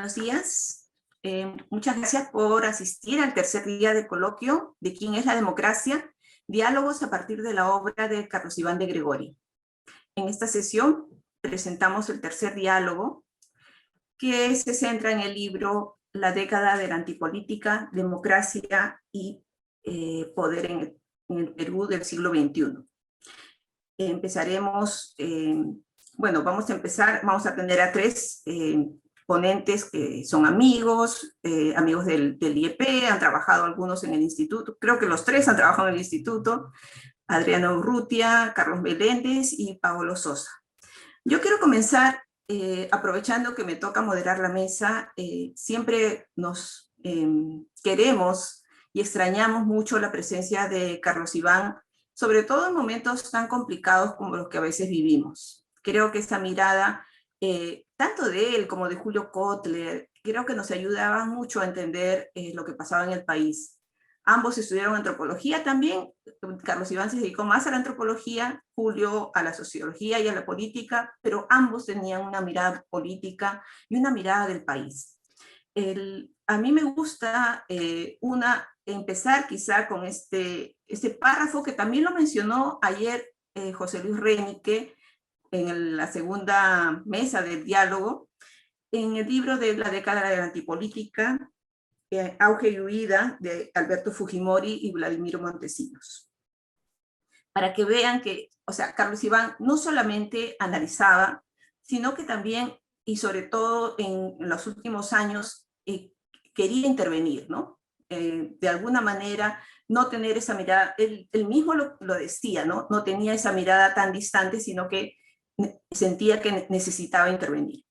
buenos días. Muchas gracias por asistir al tercer día del coloquio de ¿Quién es la democracia? Diálogos a partir de la obra de Carlos Iván de Gregori. En esta sesión presentamos el tercer diálogo, que se centra en el libro La década de la antipolítica, democracia y poder en el Perú del siglo XXI. Empezaremos, vamos a tener a tres ponentes que son amigos del IEP, han trabajado algunos en el instituto, creo que los tres han trabajado en el instituto, Adriana Urrutia, Carlos Meléndez y Paolo Sosa. Yo quiero comenzar aprovechando que me toca moderar la mesa. Siempre nos queremos y extrañamos mucho la presencia de Carlos Iván, sobre todo en momentos tan complicados como los que a veces vivimos. Creo que esta mirada, tanto de él como de Julio Kotler, creo que nos ayudaba mucho a entender lo que pasaba en el país. Ambos estudiaron antropología también. Carlos Iván se dedicó más a la antropología, Julio a la sociología y a la política, pero ambos tenían una mirada política y una mirada del país. A mí me gusta empezar quizá con este párrafo que también lo mencionó ayer José Luis Renique en la segunda mesa del diálogo, en el libro de La década de la antipolítica, Auge y huida, de Alberto Fujimori y Vladimiro Montesinos. Para que vean que, Carlos Iván no solamente analizaba, sino que también, y sobre todo en los últimos años, quería intervenir, ¿no? De alguna manera, no tener esa mirada, él mismo lo decía, ¿no? No tenía esa mirada tan distante, sino que sentía que necesitaba intervenir.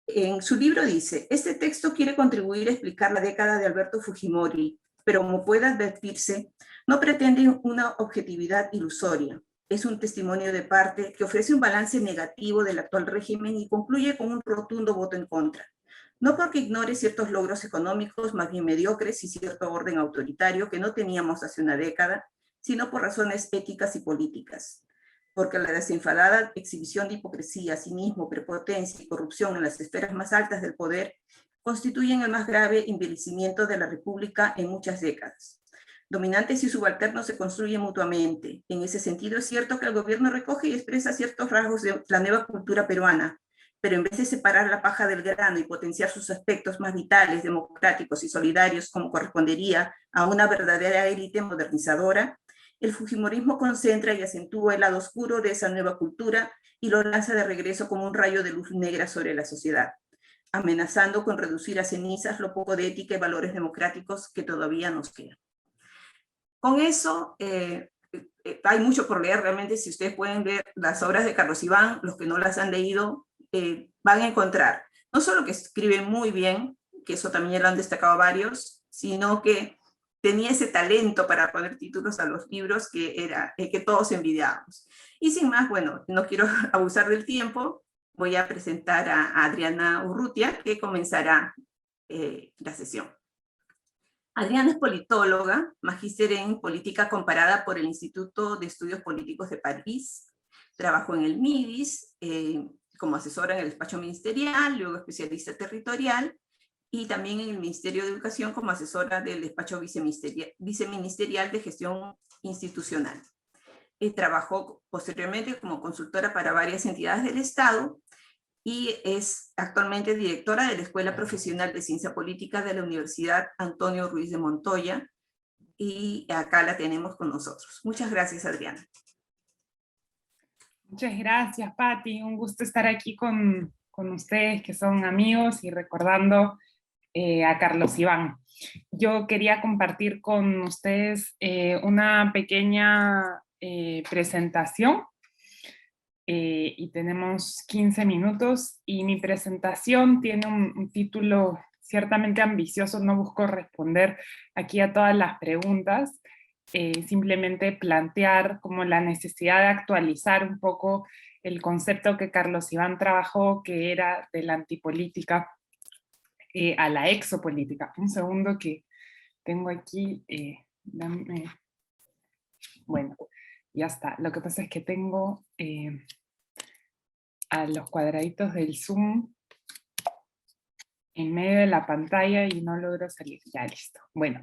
En su libro dice, este texto quiere contribuir a explicar la década de Alberto Fujimori, pero como puede advertirse, no pretende una objetividad ilusoria. Es un testimonio de parte que ofrece un balance negativo del actual régimen y concluye con un rotundo voto en contra. No porque ignore ciertos logros económicos más bien mediocres y cierto orden autoritario que no teníamos hace una década, sino por razones éticas y políticas. Porque la desenfadada exhibición de hipocresía, cinismo, prepotencia y corrupción en las esferas más altas del poder constituyen el más grave envilecimiento de la República en muchas décadas. Dominantes y subalternos se construyen mutuamente. En ese sentido es cierto que el gobierno recoge y expresa ciertos rasgos de la nueva cultura peruana, pero en vez de separar la paja del grano y potenciar sus aspectos más vitales, democráticos y solidarios como correspondería a una verdadera élite modernizadora, el fujimorismo concentra y acentúa el lado oscuro de esa nueva cultura y lo lanza de regreso como un rayo de luz negra sobre la sociedad, amenazando con reducir a cenizas lo poco de ética y valores democráticos que todavía nos queda. Con eso, hay mucho por leer realmente. Si ustedes pueden ver las obras de Carlos Iván, los que no las han leído, van a encontrar no solo que escribe muy bien, que eso también lo han destacado varios, sino que tenía ese talento para poner títulos a los libros que todos envidiábamos. Y sin más, no quiero abusar del tiempo, voy a presentar a Adriana Urrutia, que comenzará la sesión. Adriana es politóloga, magíster en política comparada por el Instituto de Estudios Políticos de París, trabajó en el MIDIS como asesora en el despacho ministerial, luego especialista territorial, y también en el Ministerio de Educación como asesora del despacho viceministerial de gestión institucional. Trabajó posteriormente como consultora para varias entidades del Estado y es actualmente directora de la Escuela Profesional de Ciencia Política de la Universidad Antonio Ruiz de Montoya, y acá la tenemos con nosotros. Muchas gracias, Adriana. Muchas gracias, Patti. Un gusto estar aquí con ustedes, que son amigos, y recordando a Carlos Iván. Yo quería compartir con ustedes una pequeña presentación, y tenemos 15 minutos, y mi presentación tiene un título ciertamente ambicioso. No busco responder aquí a todas las preguntas, simplemente plantear como la necesidad de actualizar un poco el concepto que Carlos Iván trabajó, que era de la antipolítica a la exopolítica. Un segundo que tengo aquí, bueno, ya está. Lo que pasa es que tengo a los cuadraditos del Zoom en medio de la pantalla y no logro salir. Ya, listo. Bueno,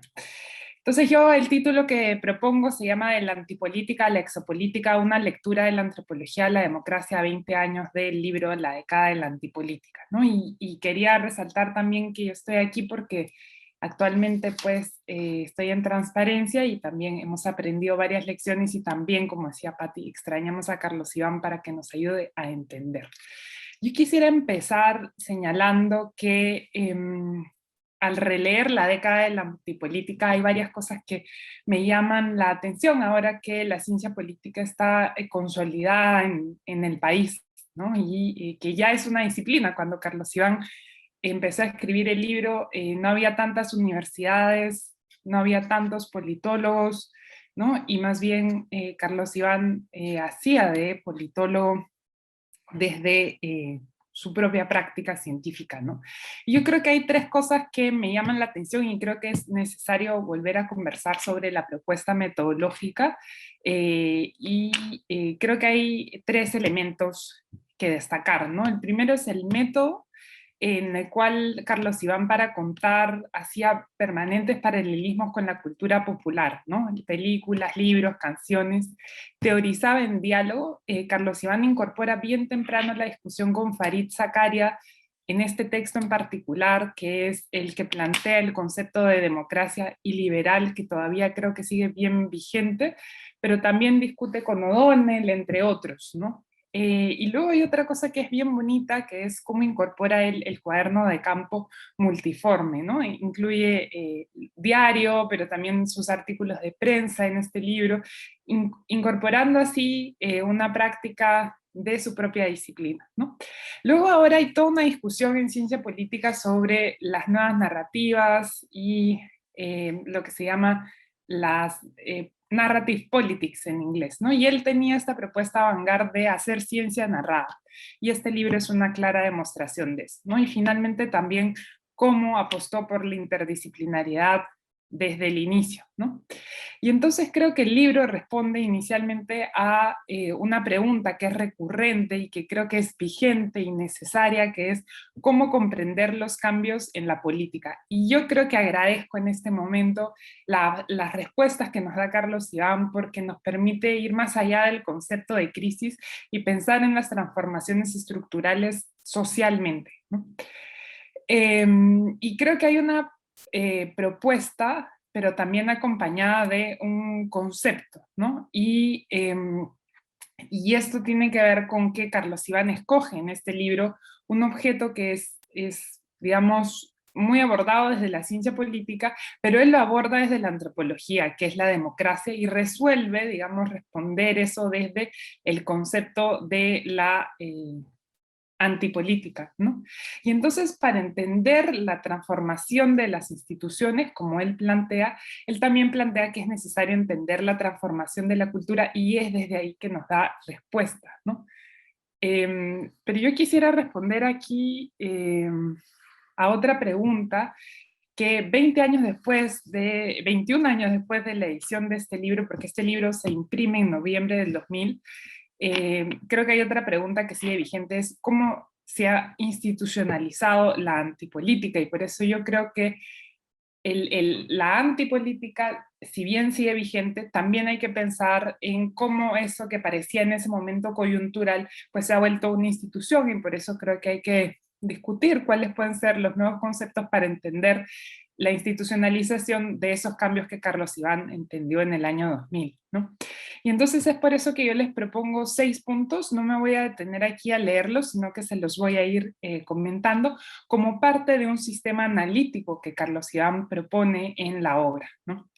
entonces yo el título que propongo se llama De la antipolítica a la exopolítica, una lectura de la antropología de la democracia a 20 años del libro La década de la antipolítica, ¿no? Y quería resaltar también que yo estoy aquí porque actualmente pues estoy en transparencia y también hemos aprendido varias lecciones y también, como decía Patti, extrañamos a Carlos Iván para que nos ayude a entender. Yo quisiera empezar señalando que al releer la década de la antipolítica hay varias cosas que me llaman la atención ahora que la ciencia política está consolidada en el país, ¿no? Y que ya es una disciplina. Cuando Carlos Iván empecé a escribir el libro, no había tantas universidades, no había tantos politólogos, ¿no? Y más bien Carlos Iván hacía de politólogo desde su propia práctica científica, ¿no? Y yo creo que hay tres cosas que me llaman la atención y creo que es necesario volver a conversar sobre la propuesta metodológica creo que hay tres elementos que destacar, ¿no? El primero es el método, en el cual Carlos Iván para contar hacía permanentes paralelismos con la cultura popular, ¿no? Películas, libros, canciones, teorizaba en diálogo. Carlos Iván incorpora bien temprano la discusión con Farid Zakaria en este texto en particular, que es el que plantea el concepto de democracia y liberal, que todavía creo que sigue bien vigente, pero también discute con O'Donnell, entre otros, ¿no? Y luego hay otra cosa que es bien bonita, que es cómo incorpora el cuaderno de campo multiforme, ¿no? Incluye diario, pero también sus artículos de prensa en este libro, incorporando así una práctica de su propia disciplina, ¿no? Luego ahora hay toda una discusión en ciencia política sobre las nuevas narrativas y lo que se llama las narrative politics en inglés, ¿no? Y él tenía esta propuesta avant-garde de hacer ciencia narrada, y este libro es una clara demostración de eso, ¿no? Y finalmente también cómo apostó por la interdisciplinariedad desde el inicio, ¿no? Y entonces creo que el libro responde inicialmente a una pregunta que es recurrente y que creo que es vigente y necesaria, que es cómo comprender los cambios en la política. Y yo creo que agradezco en este momento las respuestas que nos da Carlos Iván, porque nos permite ir más allá del concepto de crisis y pensar en las transformaciones estructurales socialmente, ¿no? Y creo que hay una propuesta, pero también acompañada de un concepto, ¿no? Y esto tiene que ver con que Carlos Iván escoge en este libro un objeto que es, digamos, muy abordado desde la ciencia política, pero él lo aborda desde la antropología, que es la democracia, y resuelve, digamos, responder eso desde el concepto de la antipolítica, ¿no? Y entonces, para entender la transformación de las instituciones, como él plantea, él también plantea que es necesario entender la transformación de la cultura y es desde ahí que nos da respuestas, ¿no? Pero yo quisiera responder aquí a otra pregunta que 20 años después 21 años después de la edición de este libro, porque este libro se imprime en noviembre del 2000, creo que hay otra pregunta que sigue vigente, es cómo se ha institucionalizado la antipolítica, y por eso yo creo que la antipolítica, si bien sigue vigente, también hay que pensar en cómo eso que parecía en ese momento coyuntural, pues se ha vuelto una institución, y por eso creo que hay que discutir cuáles pueden ser los nuevos conceptos para entender la institucionalización de esos cambios que Carlos Iván entendió en el año 2000, ¿no? Y entonces es por eso que yo les propongo 6 puntos, no me voy a detener aquí a leerlos, sino que se los voy a ir comentando como parte de un sistema analítico que Carlos Iván propone en la obra, ¿no?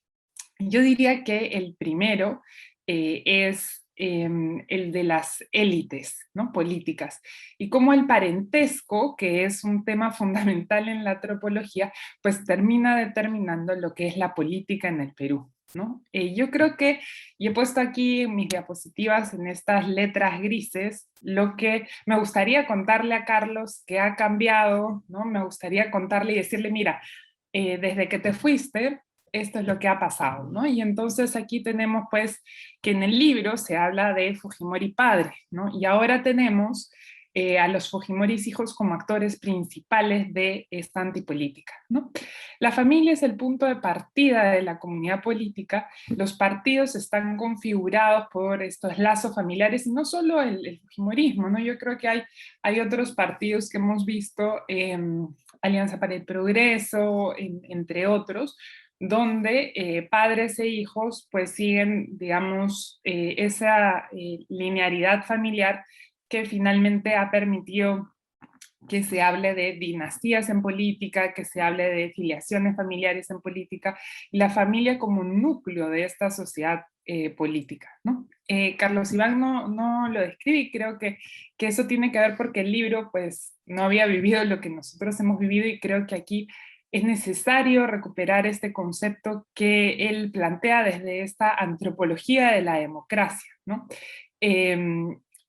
Yo diría que el primero es el de las élites, ¿no? Políticas, y cómo el parentesco, que es un tema fundamental en la antropología, pues termina determinando lo que es la política en el Perú, ¿no? Yo creo que, y he puesto aquí en mis diapositivas, en estas letras grises, lo que me gustaría contarle a Carlos que ha cambiado, ¿no? Me gustaría contarle y decirle, mira, desde que te fuiste, esto es lo que ha pasado, ¿no? Y entonces aquí tenemos pues que en el libro se habla de Fujimori padre, ¿no? Y ahora tenemos a los Fujimoris hijos como actores principales de esta antipolítica, ¿no? La familia es el punto de partida de la comunidad política. Los partidos están configurados por estos lazos familiares, y no solo el Fujimorismo, ¿no? Yo creo que hay otros partidos que hemos visto, Alianza para el Progreso, entre otros, donde padres e hijos pues siguen, digamos, esa linearidad familiar que finalmente ha permitido que se hable de dinastías en política, que se hable de filiaciones familiares en política, y la familia como un núcleo de esta sociedad política, ¿no? Carlos Iván no lo describe, y creo que eso tiene que ver porque el libro pues no había vivido lo que nosotros hemos vivido, y creo que aquí es necesario recuperar este concepto que él plantea desde esta antropología de la democracia, ¿no?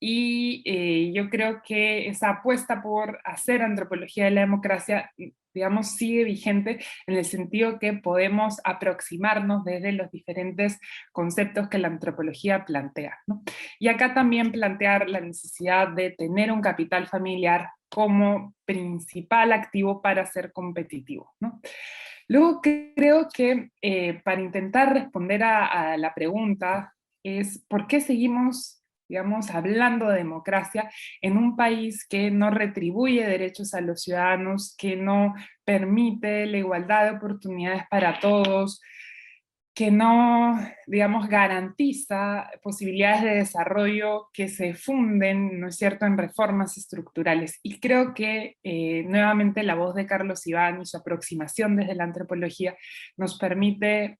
Yo creo que esa apuesta por hacer antropología de la democracia, digamos, sigue vigente en el sentido que podemos aproximarnos desde los diferentes conceptos que la antropología plantea, ¿no? Y acá también plantear la necesidad de tener un capital familiar como principal activo para ser competitivo, ¿no? Luego creo que para intentar responder a la pregunta es ¿por qué seguimos, digamos, hablando de democracia en un país que no retribuye derechos a los ciudadanos, que no permite la igualdad de oportunidades para todos, que no, digamos, garantiza posibilidades de desarrollo que se funden, ¿no es cierto?, en reformas estructurales? Y creo que nuevamente la voz de Carlos Iván y su aproximación desde la antropología nos permite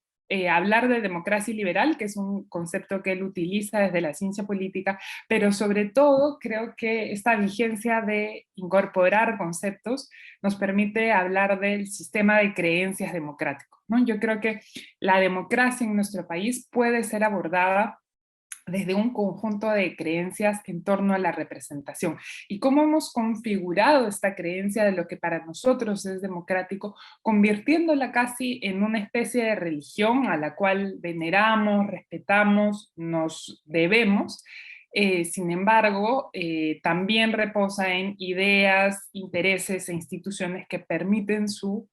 hablar de democracia liberal, que es un concepto que él utiliza desde la ciencia política, pero sobre todo creo que esta vigencia de incorporar conceptos nos permite hablar del sistema de creencias democrático, ¿no? Yo creo que la democracia en nuestro país puede ser abordada desde un conjunto de creencias en torno a la representación. Y cómo hemos configurado esta creencia de lo que para nosotros es democrático, convirtiéndola casi en una especie de religión a la cual veneramos, respetamos, nos debemos. Sin embargo, también reposa en ideas, intereses e instituciones que permiten su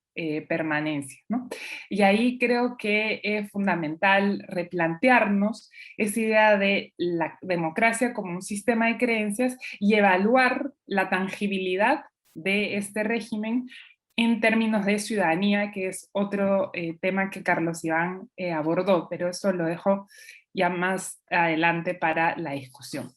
permanencia, ¿no? Y ahí creo que es fundamental replantearnos esa idea de la democracia como un sistema de creencias y evaluar la tangibilidad de este régimen en términos de ciudadanía, que es otro tema que Carlos Iván abordó, pero eso lo dejo ya más adelante para la discusión.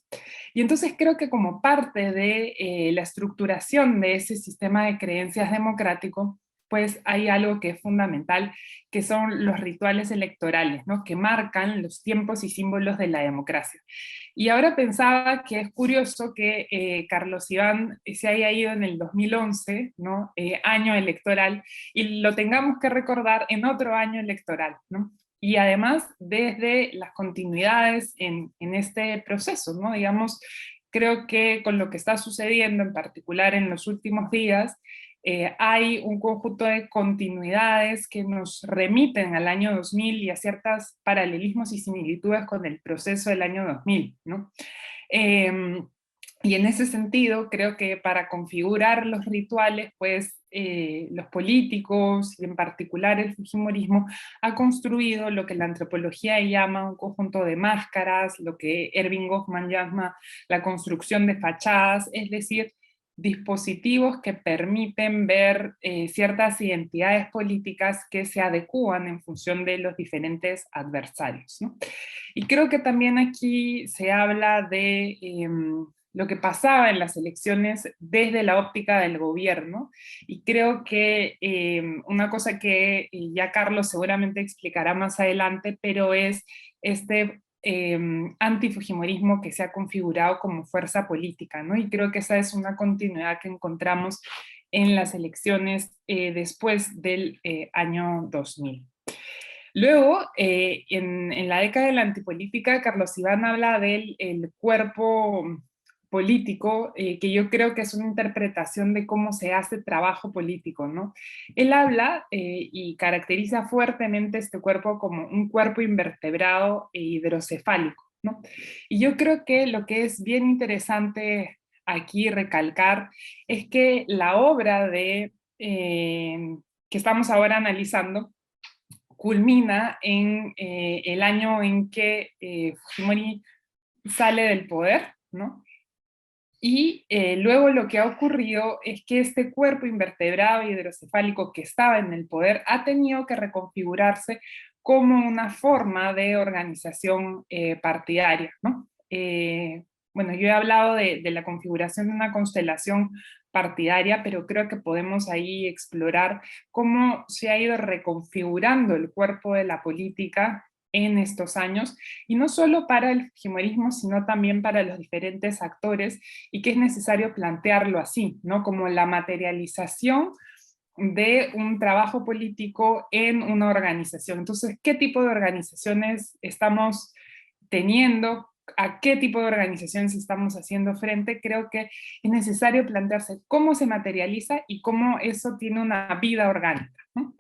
Y entonces creo que como parte de la estructuración de ese sistema de creencias democrático, pues hay algo que es fundamental, que son los rituales electorales, ¿no?, que marcan los tiempos y símbolos de la democracia. Y ahora pensaba que es curioso que Carlos Iván se haya ido en el 2011, ¿no?, año electoral, y lo tengamos que recordar en otro año electoral, ¿no? Y además desde las continuidades en este proceso, ¿no? Digamos, creo que con lo que está sucediendo, en particular en los últimos días, hay un conjunto de continuidades que nos remiten al año 2000 y a ciertos paralelismos y similitudes con el proceso del año 2000, ¿no? Y en ese sentido, creo que para configurar los rituales, pues los políticos, y en particular el fujimorismo, ha construido lo que la antropología llama un conjunto de máscaras, lo que Erving Goffman llama la construcción de fachadas, es decir, dispositivos que permiten ver ciertas identidades políticas que se adecúan en función de los diferentes adversarios, ¿no? Y creo que también aquí se habla de lo que pasaba en las elecciones desde la óptica del gobierno, y creo que una cosa que ya Carlos seguramente explicará más adelante, pero es este antifujimorismo que se ha configurado como fuerza política, ¿no? Y creo que esa es una continuidad que encontramos en las elecciones después del año 2000. Luego, en la década de la antipolítica, Carlos Iván habla del el cuerpo político, que yo creo que es una interpretación de cómo se hace trabajo político, ¿no? Él habla y caracteriza fuertemente este cuerpo como un cuerpo invertebrado e hidrocefálico, ¿no? Y yo creo que lo que es bien interesante aquí recalcar es que la obra que estamos ahora analizando culmina en el año en que Fujimori sale del poder, ¿no? Y luego lo que ha ocurrido es que este cuerpo invertebrado hidrocefálico que estaba en el poder ha tenido que reconfigurarse como una forma de organización partidaria, ¿no? Bueno, yo he hablado de la configuración de una constelación partidaria, pero creo que podemos ahí explorar cómo se ha ido reconfigurando el cuerpo de la política en estos años, y no solo para el fujimorismo, sino también para los diferentes actores, y que es necesario plantearlo así, ¿no? Como la materialización de un trabajo político en una organización. Entonces, ¿qué tipo de organizaciones estamos teniendo? ¿A qué tipo de organizaciones estamos haciendo frente? Creo que es necesario plantearse cómo se materializa y cómo eso tiene una vida orgánica, ¿no?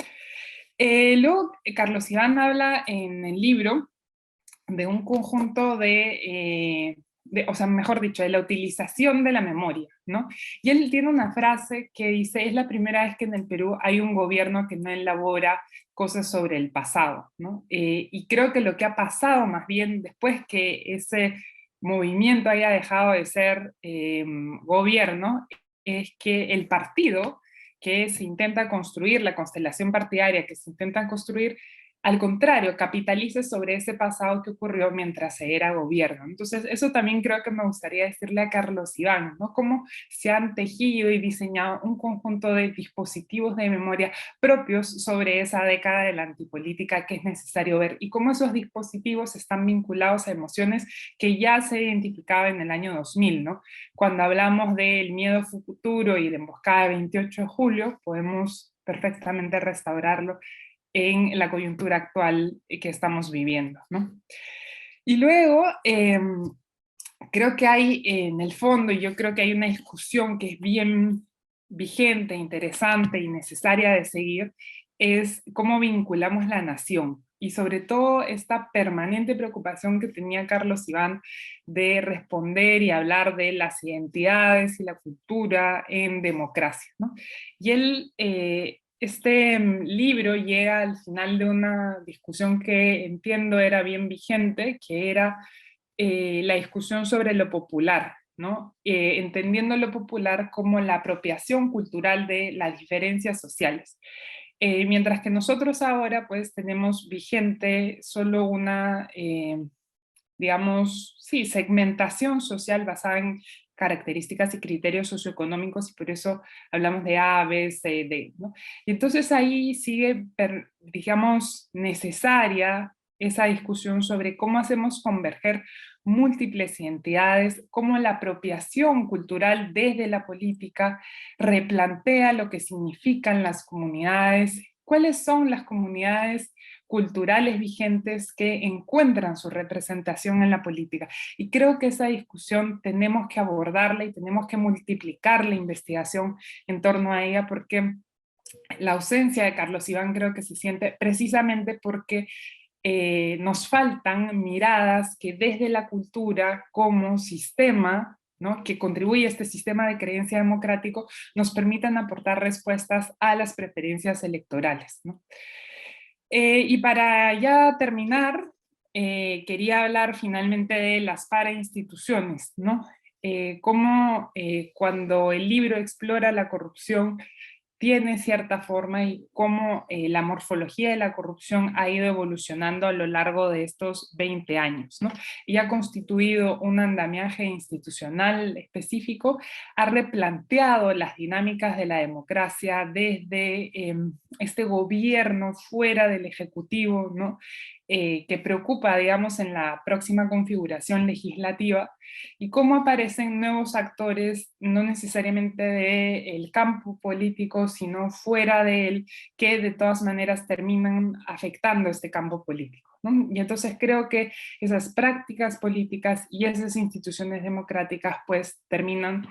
Luego, Carlos Iván habla en el libro de un conjunto o sea, mejor dicho, de la utilización de la memoria, ¿no? Y él tiene una frase que dice, es la primera vez que en el Perú hay un gobierno que no elabora cosas sobre el pasado, ¿no? Y creo que lo que ha pasado más bien después que ese movimiento haya dejado de ser gobierno, es que el partido que se intenta construir, la constelación partidaria que se intenta construir, al contrario, capitalice sobre ese pasado que ocurrió mientras se era gobierno. Entonces, eso también creo que me gustaría decirle a Carlos Iván, ¿no? Cómo se han tejido y diseñado un conjunto de dispositivos de memoria propios sobre esa década de la antipolítica que es necesario ver, y cómo esos dispositivos están vinculados a emociones que ya se identificaban en el año 2000, ¿no? Cuando hablamos del miedo futuro y de emboscada de 28 de julio, podemos perfectamente restaurarlo en la coyuntura actual que estamos viviendo, ¿no? Y luego, creo que hay en el fondo, y yo creo que hay una discusión que es bien vigente, interesante y necesaria de seguir, es cómo vinculamos la nación, y sobre todo esta permanente preocupación que tenía Carlos Iván de responder y hablar de las identidades y la cultura en democracia, ¿no? Y él, este libro llega al final de una discusión que entiendo era bien vigente, que era la discusión sobre lo popular, ¿no? Entendiendo lo popular como la apropiación cultural de las diferencias sociales. Mientras que nosotros ahora pues tenemos vigente solo una, digamos, sí, segmentación social basada en características y criterios socioeconómicos, y por eso hablamos de A, B, C, D, ¿no? Y entonces ahí sigue, digamos, necesaria esa discusión sobre cómo hacemos converger múltiples identidades, cómo la apropiación cultural desde la política replantea lo que significan las comunidades, cuáles son las comunidades culturales vigentes que encuentran su representación en la política. Y creo que esa discusión tenemos que abordarla y tenemos que multiplicar la investigación en torno a ella, porque la ausencia de Carlos Iván creo que se siente precisamente porque nos faltan miradas que desde la cultura como sistema, ¿no?, que contribuye a este sistema de creencia democrático, nos permitan aportar respuestas a las preferencias electorales, ¿no? Y para ya terminar, quería hablar finalmente de las parainstituciones, ¿no? Cómo cuando el libro explora la corrupción tiene cierta forma, y cómo la morfología de la corrupción ha ido evolucionando a lo largo de estos 20 años, ¿no? Y ha constituido un andamiaje institucional específico, ha replanteado las dinámicas de la democracia desde este gobierno fuera del Ejecutivo, ¿no? Que preocupa, digamos, en la próxima configuración legislativa, y cómo aparecen nuevos actores, no necesariamente del campo político, sino fuera de él, que de todas maneras terminan afectando este campo político, ¿no? Y entonces creo que esas prácticas políticas y esas instituciones democráticas pues terminan,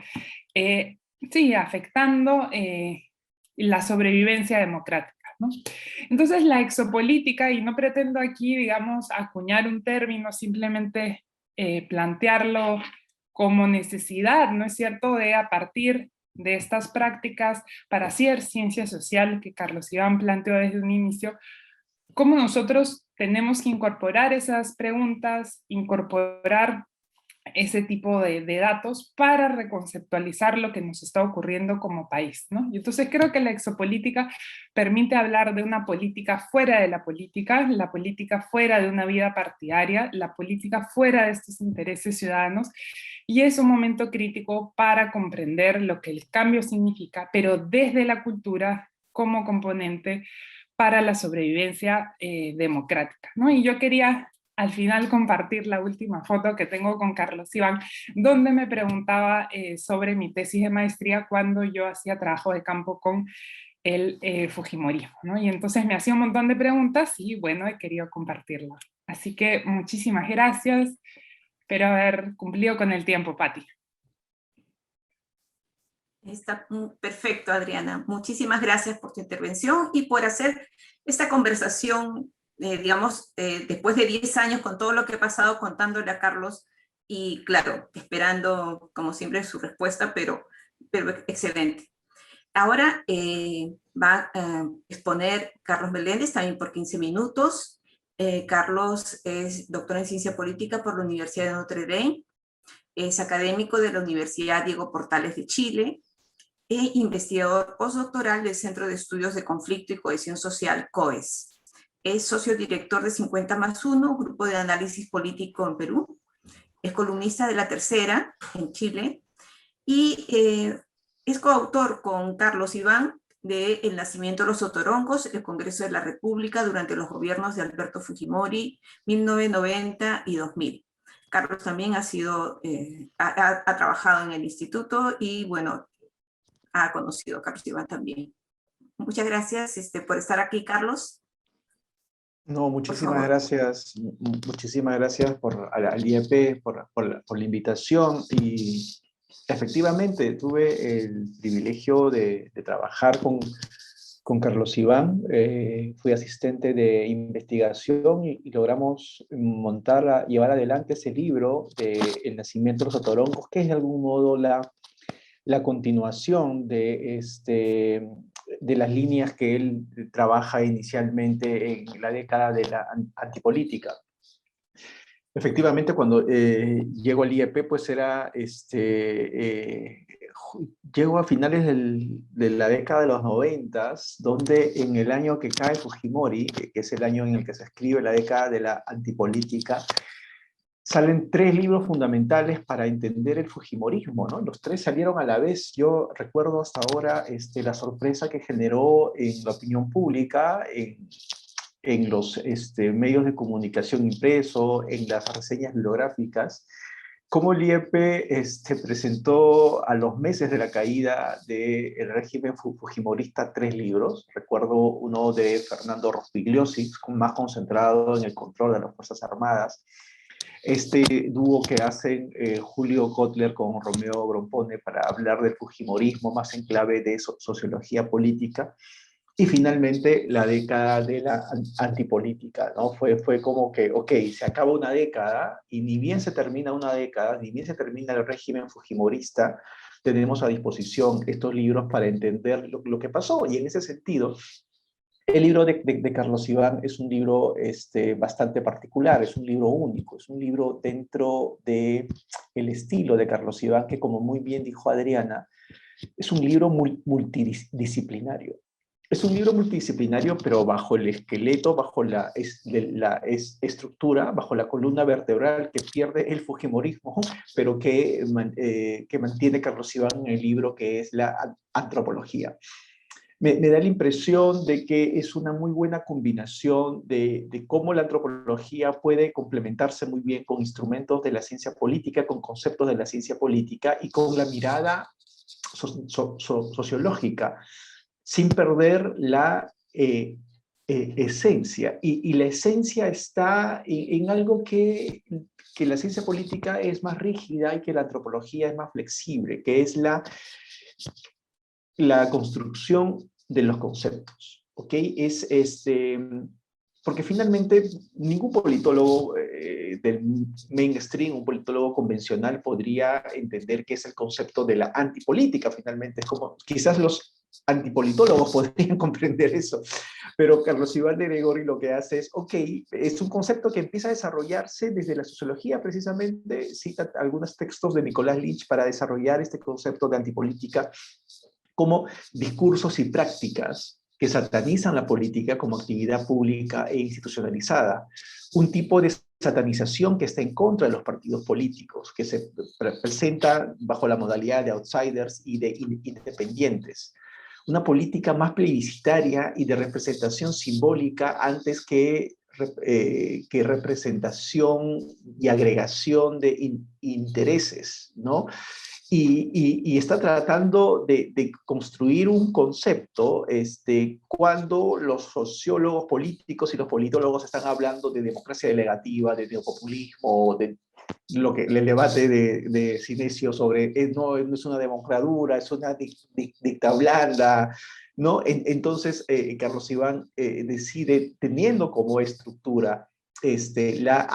sí, afectando la sobrevivencia democrática, ¿no? Entonces la exopolítica, y no pretendo aquí, digamos, acuñar un término, simplemente plantearlo como necesidad, ¿no es cierto?, de a partir de estas prácticas para hacer ciencia social que Carlos Iván planteó desde un inicio, cómo nosotros tenemos que incorporar esas preguntas, incorporar ese tipo de datos para reconceptualizar lo que nos está ocurriendo como país, ¿no? Y entonces creo que la exopolítica permite hablar de una política fuera de la política fuera de una vida partidaria, la política fuera de estos intereses ciudadanos, y es un momento crítico para comprender lo que el cambio significa, pero desde la cultura como componente para la sobrevivencia democrática, ¿no? Y yo quería al final compartir la última foto que tengo con Carlos Iván, donde me preguntaba sobre mi tesis de maestría cuando yo hacía trabajo de campo con el Fujimorismo, ¿no? Y entonces me hacía un montón de preguntas y bueno, he querido compartirlas. Así que muchísimas gracias, espero haber cumplido con el tiempo, Patti. Está perfecto, Adriana. Muchísimas gracias por tu intervención y por hacer esta conversación, digamos, después de 10 años con todo lo que ha pasado, contándole a Carlos y, claro, esperando, como siempre, su respuesta, pero excelente. Ahora va a exponer Carlos Meléndez, también por 15 minutos. Carlos es doctor en Ciencia Política por la Universidad de Notre Dame, es académico de la Universidad Diego Portales de Chile, e investigador postdoctoral del Centro de Estudios de Conflicto y Cohesión Social, COES. Es socio director de 50+1, grupo de análisis político en Perú. Es columnista de La Tercera, en Chile. Y es coautor con Carlos Iván de El nacimiento de los Sotorongos, el Congreso de la República durante los gobiernos de Alberto Fujimori, 1990 y 2000. Carlos también ha trabajado en el instituto y, bueno, ha conocido a Carlos Iván también. Muchas gracias por estar aquí, Carlos. No, muchísimas gracias al IEP por la invitación, y efectivamente tuve el privilegio de trabajar con Carlos Iván. Fui asistente de investigación y logramos llevar adelante ese libro de El nacimiento de los Sotorongos, que es de algún modo la continuación de las líneas que él trabaja inicialmente en la década de la antipolítica. Efectivamente, cuando llego al IEP, pues llego a finales de la década de los 90, donde en el año que cae Fujimori, que es el año en el que se escribe la década de la antipolítica, salen 3 libros fundamentales para entender el fujimorismo, ¿no? Los 3 salieron a la vez. Yo recuerdo hasta ahora la sorpresa que generó en la opinión pública, en los medios de comunicación impreso, en las reseñas bibliográficas, cómo el IEP presentó a los meses de la caída del régimen fujimorista 3 libros. Recuerdo uno de Fernando Rospigliosi, más concentrado en el control de las Fuerzas Armadas. Este dúo que hacen Julio Kotler con Romeo Grompone para hablar del fujimorismo más en clave de sociología política. Y finalmente la década de la antipolítica, ¿no? Fue como que, ok, se acaba una década y ni bien se termina una década, ni bien se termina el régimen fujimorista, tenemos a disposición estos libros para entender lo que pasó. Y en ese sentido, el libro de Carlos Iván es un libro bastante particular, es un libro único, es un libro dentro del estilo de Carlos Iván, que, como muy bien dijo Adriana, es un libro multidisciplinario. Es un libro multidisciplinario, pero bajo el esqueleto, bajo la estructura, bajo la columna vertebral que pierde el fujimorismo, pero que mantiene Carlos Iván en el libro, que es la antropología. Me da la impresión de que es una muy buena combinación de cómo la antropología puede complementarse muy bien con instrumentos de la ciencia política, con conceptos de la ciencia política y con la mirada sociológica, sin perder la esencia. Y la esencia está en algo que la ciencia política es más rígida y que la antropología es más flexible, que es la construcción de los conceptos, ¿ok? porque finalmente ningún politólogo del mainstream, un politólogo convencional, podría entender qué es el concepto de la antipolítica. Finalmente, es como, quizás los antipolitólogos podrían comprender eso, pero Carlos Iván de Gregori lo que hace es, ok, es un concepto que empieza a desarrollarse desde la sociología, precisamente, cita algunos textos de Nicolás Lynch para desarrollar este concepto de antipolítica como discursos y prácticas que satanizan la política como actividad pública e institucionalizada. Un tipo de satanización que está en contra de los partidos políticos, que se presenta bajo la modalidad de outsiders y de independientes. Una política más plebiscitaria y de representación simbólica antes que representación y agregación de intereses, ¿no? Y está tratando de construir un concepto cuando los sociólogos políticos y los politólogos están hablando de democracia delegativa, de neopopulismo, de lo que el debate de Sinesio sobre no es una democradura, es una dicta blanda, ¿no? Entonces, Carlos Iván decide, teniendo como estructura la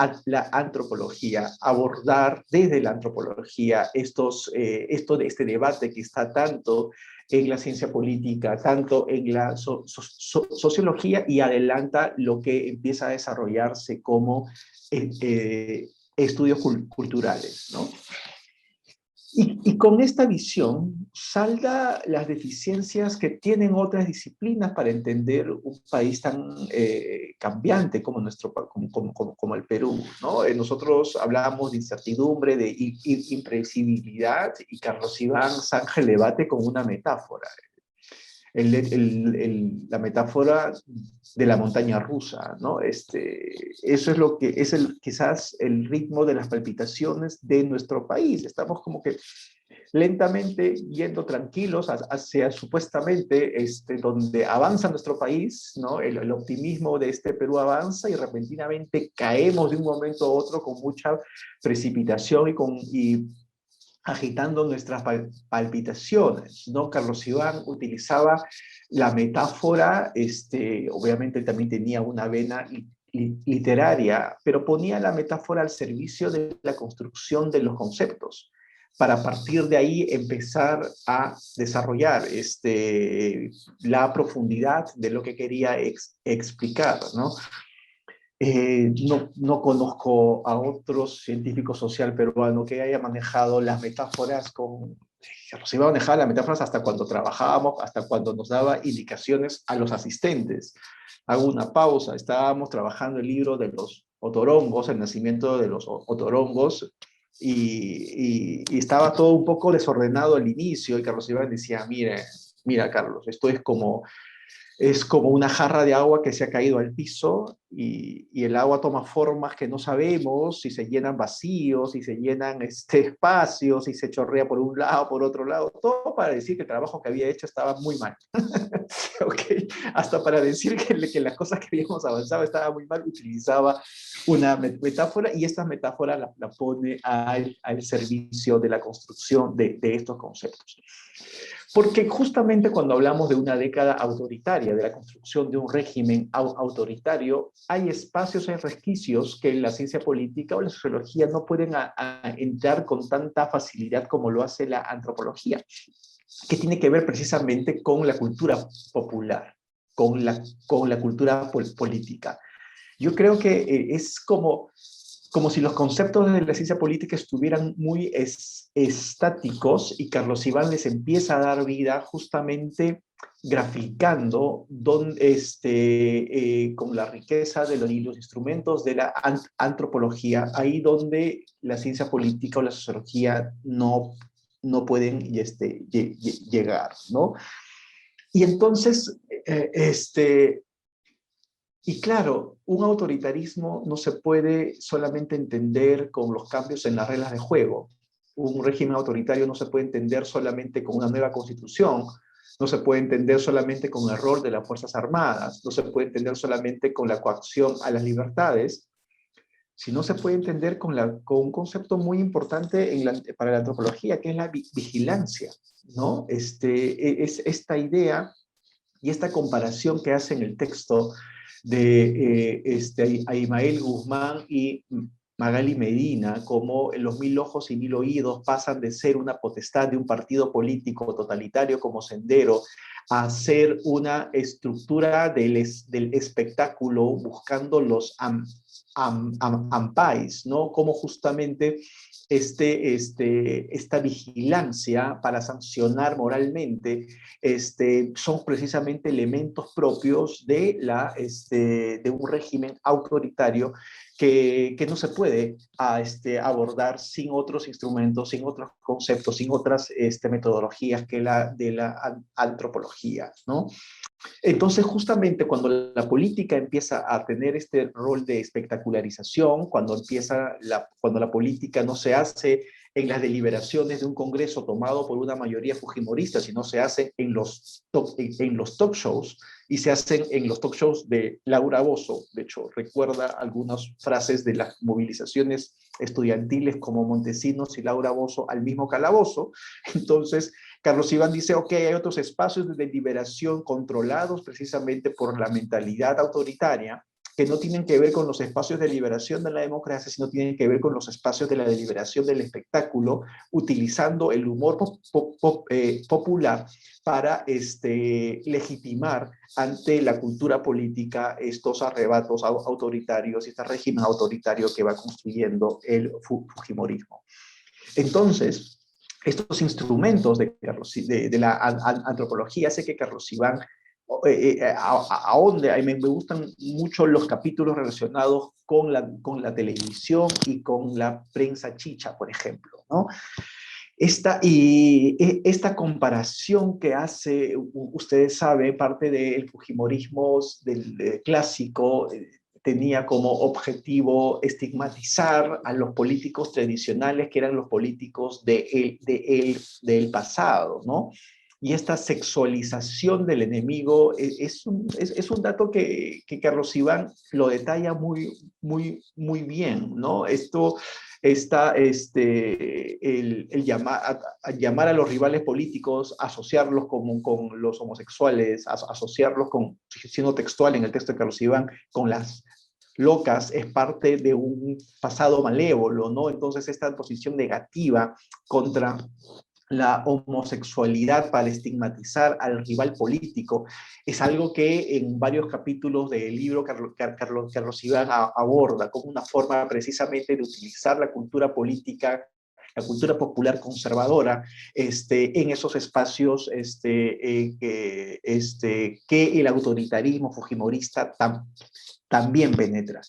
antropología, abordar desde la antropología este debate que está tanto en la ciencia política, tanto en la sociología, y adelanta lo que empieza a desarrollarse como estudios culturales, ¿no? Y con esta visión salda las deficiencias que tienen otras disciplinas para entender un país tan cambiante como, como el Perú, ¿no? Nosotros hablamos de incertidumbre, de imprevisibilidad, y Carlos Iván Sángel debate con una metáfora. La metáfora de la montaña rusa, ¿no? Eso es lo que es quizás el ritmo de las palpitaciones de nuestro país. Estamos como que lentamente yendo tranquilos hacia supuestamente donde avanza nuestro país, ¿no? El optimismo de Perú avanza, y repentinamente caemos de un momento a otro con mucha precipitación y agitando nuestras palpitaciones, ¿no? Carlos Iván utilizaba la metáfora, obviamente también tenía una vena literaria, pero ponía la metáfora al servicio de la construcción de los conceptos, para a partir de ahí empezar a desarrollar la profundidad de lo que quería explicar, ¿no? No conozco a otro científico social peruano que haya manejado las metáforas con... Nos iba a manejar las metáforas hasta cuando trabajábamos, hasta cuando nos daba indicaciones a los asistentes. Hago una pausa. Estábamos trabajando el libro de los otorongos, el nacimiento de los otorongos, y estaba todo un poco desordenado al inicio, y Carlos Iván decía, mira Carlos, esto es como una jarra de agua que se ha caído al piso, y el agua toma formas que no sabemos, y se llenan vacíos, y se llenan espacios, y se chorrea por un lado, por otro lado, todo para decir que el trabajo que había hecho estaba muy mal. Okay. Hasta para decir que las cosas que habíamos avanzado estaban muy mal, utilizaba una metáfora, y esta metáfora la pone al servicio de la construcción de estos conceptos. Porque justamente cuando hablamos de una década autoritaria, de la construcción de un régimen autoritario, hay espacios, hay resquicios que la ciencia política o la sociología no pueden entrar con tanta facilidad como lo hace la antropología, que tiene que ver precisamente con la cultura popular, con la cultura política. Yo creo que es como si los conceptos de la ciencia política estuvieran muy estáticos, y Carlos Iván les empieza a dar vida justamente graficando con la riqueza de los instrumentos de la antropología, ahí donde la ciencia política o la sociología no pueden llegar, ¿no? Y entonces, y claro, un autoritarismo no se puede solamente entender con los cambios en las reglas de juego. Un régimen autoritario no se puede entender solamente con una nueva constitución, no se puede entender solamente con el rol de las Fuerzas Armadas, no se puede entender solamente con la coacción a las libertades, sino se puede entender con un concepto muy importante para la antropología, que es la vigilancia, ¿no? Es esta idea y esta comparación que hace en el texto de Abimael Guzmán y Magali Medina, como los 1000 ojos y 1000 oídos pasan de ser una potestad de un partido político totalitario como Sendero a ser una estructura del espectáculo buscando los ampais, ¿no? Como justamente esta vigilancia para sancionar moralmente son precisamente elementos propios de un régimen autoritario que no se puede abordar sin otros instrumentos, sin otros conceptos, sin otras metodologías que de la antropología, ¿no? Entonces, justamente cuando la política empieza a tener este rol de espectacularización, cuando la política no se hace en las deliberaciones de un congreso tomado por una mayoría fujimorista, sino se hace en los talk shows, y se hacen en los talk shows de Laura Bozzo. De hecho, recuerda algunas frases de las movilizaciones estudiantiles como Montesinos y Laura Bozzo al mismo calabozo. Entonces, Carlos Iván dice, ok, hay otros espacios de deliberación controlados precisamente por la mentalidad autoritaria, que no tienen que ver con los espacios de liberación de la democracia, sino tienen que ver con los espacios de la deliberación del espectáculo, utilizando el humor popular para legitimar ante la cultura política estos arrebatos autoritarios y este régimen autoritario que va construyendo el fujimorismo. Entonces, estos instrumentos de la antropología hace que Carlos Iván ahonde me gustan mucho los capítulos relacionados con la televisión y con la prensa chicha, por ejemplo, ¿no? Esta comparación que hace, ustedes saben, parte del fujimorismo clásico, tenía como objetivo estigmatizar a los políticos tradicionales, que eran los políticos del pasado, ¿no? Y esta sexualización del enemigo es un dato que Carlos Iván lo detalla muy, muy, muy bien, ¿no? El llamar a los rivales políticos, asociarlos con los homosexuales, asociarlos siendo textual en el texto de Carlos Iván, con las locas, es parte de un pasado malévolo, ¿no? Entonces esta posición negativa contra la homosexualidad para estigmatizar al rival político es algo que en varios capítulos del libro Carlos Iván aborda como una forma precisamente de utilizar la cultura política, la cultura popular conservadora, en esos espacios que el autoritarismo fujimorista también penetra.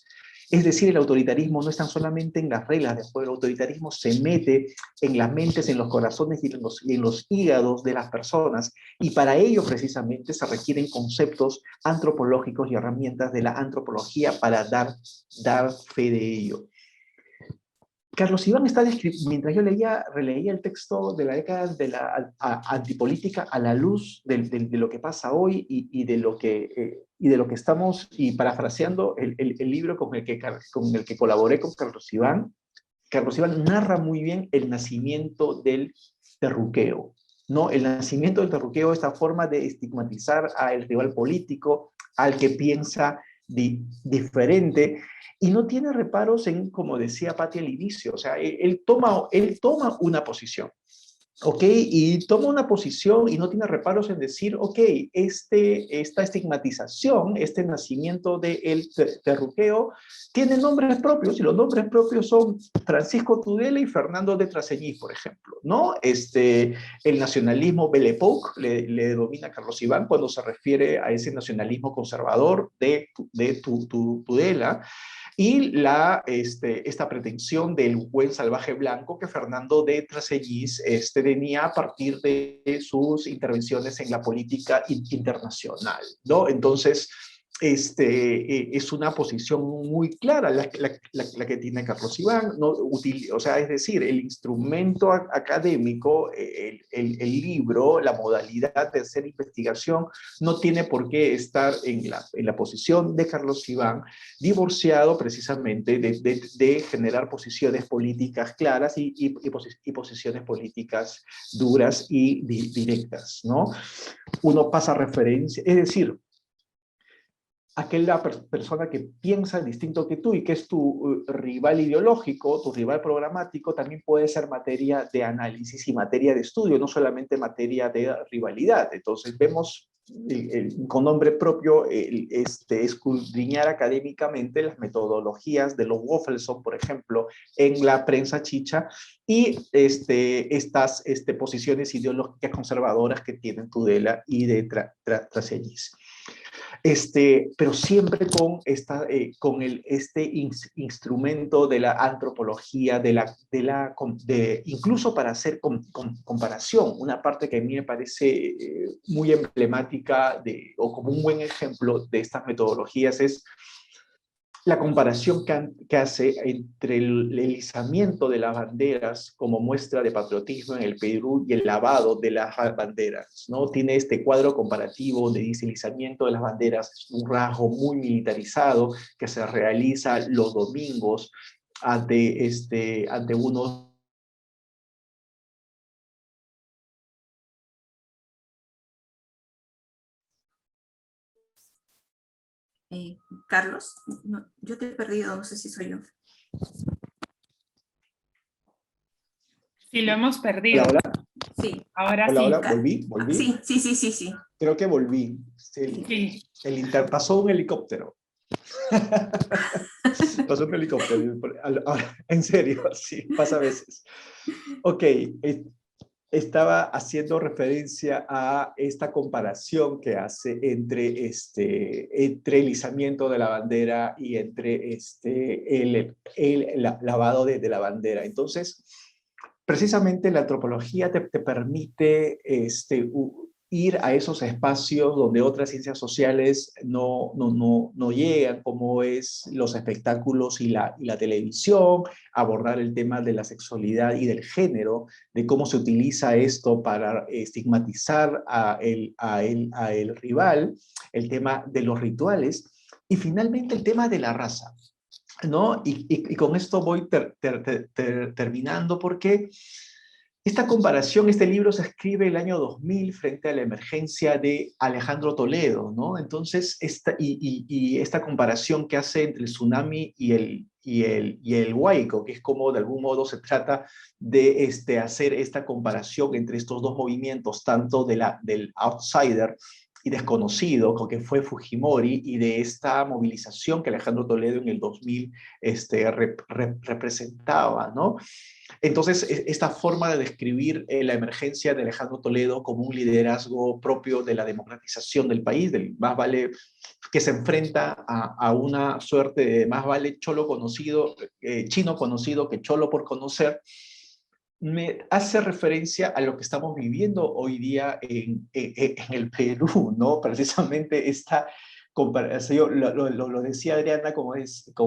Es decir, el autoritarismo no es tan solamente en las reglas de juego, el autoritarismo se mete en las mentes, en los corazones y en los hígados de las personas, y para ello precisamente se requieren conceptos antropológicos y herramientas de la antropología para dar fe de ello. Carlos Iván está describiendo, mientras yo releía el texto de la década de la antipolítica a la luz de lo que pasa hoy y de lo que estamos, y parafraseando el libro con el que colaboré con Carlos Iván narra muy bien el nacimiento del terruqueo, ¿no? El nacimiento del terruqueo, esta forma de estigmatizar al rival político, al que piensa diferente, y no tiene reparos en, como decía Patti al inicio, o sea, él toma una posición, ¿ok? Y toma una posición y no tiene reparos en decir, ok, esta estigmatización, este nacimiento del terruqueo, tiene nombres propios, y los nombres propios son Francisco Tudela y Fernando de Traseñí, por ejemplo, ¿no? El nacionalismo Belle Époque le denomina Carlos Iván cuando se refiere a ese nacionalismo conservador de Tudela, y esta pretensión del buen salvaje blanco que Fernando de Traseñís tenía a partir de sus intervenciones en la política internacional, ¿no? Entonces, es una posición muy clara la que tiene Carlos Iván, ¿no? O sea, es decir, el instrumento académico, el libro, la modalidad de hacer investigación, no tiene por qué estar en la posición de Carlos Iván, divorciado precisamente de generar posiciones políticas claras y posiciones políticas duras y directas, ¿no? Uno pasa referencia, es decir, aquella persona que piensa distinto que tú y que es tu rival ideológico, tu rival programático, también puede ser materia de análisis y materia de estudio, no solamente materia de rivalidad. Entonces vemos con nombre propio escudriñar académicamente las metodologías de los Wolffelson, por ejemplo, en la prensa chicha y estas posiciones ideológicas conservadoras que tienen Tudela y de Trasiellis. Pero siempre con, instrumento de la antropología, incluso para hacer comparación. Una parte que a mí me parece muy emblemática o como un buen ejemplo de estas metodologías es la comparación que hace entre el izamiento de las banderas como muestra de patriotismo en el Perú y el lavado de las banderas, ¿no? Tiene este cuadro comparativo de dice el izamiento de las banderas, es un rasgo muy militarizado que se realiza los domingos ante unos Carlos, no, yo te he perdido, no sé si soy yo. Sí, lo hemos perdido. Hola, Sí. Ahora hola, sí. hola, volví. Sí. Creo que volví. Sí. Pasó un helicóptero. Pasó un helicóptero. En serio, sí, pasa a veces. Ok, estaba haciendo referencia a esta comparación que hace entre el izamiento de la bandera y entre el lavado de la bandera. Entonces, precisamente la antropología te permite ir a esos espacios donde otras ciencias sociales no llegan, como es los espectáculos y la televisión, abordar el tema de la sexualidad y del género, de cómo se utiliza esto para estigmatizar a el rival, el tema de los rituales y finalmente el tema de la raza, ¿no? Y con esto voy terminando porque esta comparación, este libro se escribe el año 2000 frente a la emergencia de Alejandro Toledo, ¿no? Entonces, esta comparación que hace entre el tsunami y el Huaico, que es como de algún modo se trata de hacer esta comparación entre estos dos movimientos, tanto del outsider y desconocido, que fue Fujimori, y de esta movilización que Alejandro Toledo en el 2000 representaba, ¿no? Entonces, esta forma de describir la emergencia de Alejandro Toledo como un liderazgo propio de la democratización del país, del más vale que se enfrenta a una suerte de más vale cholo conocido, chino conocido que cholo por conocer, me hace referencia a lo que estamos viviendo hoy día en el Perú, ¿no? Precisamente esta comparación, lo decía Adriana como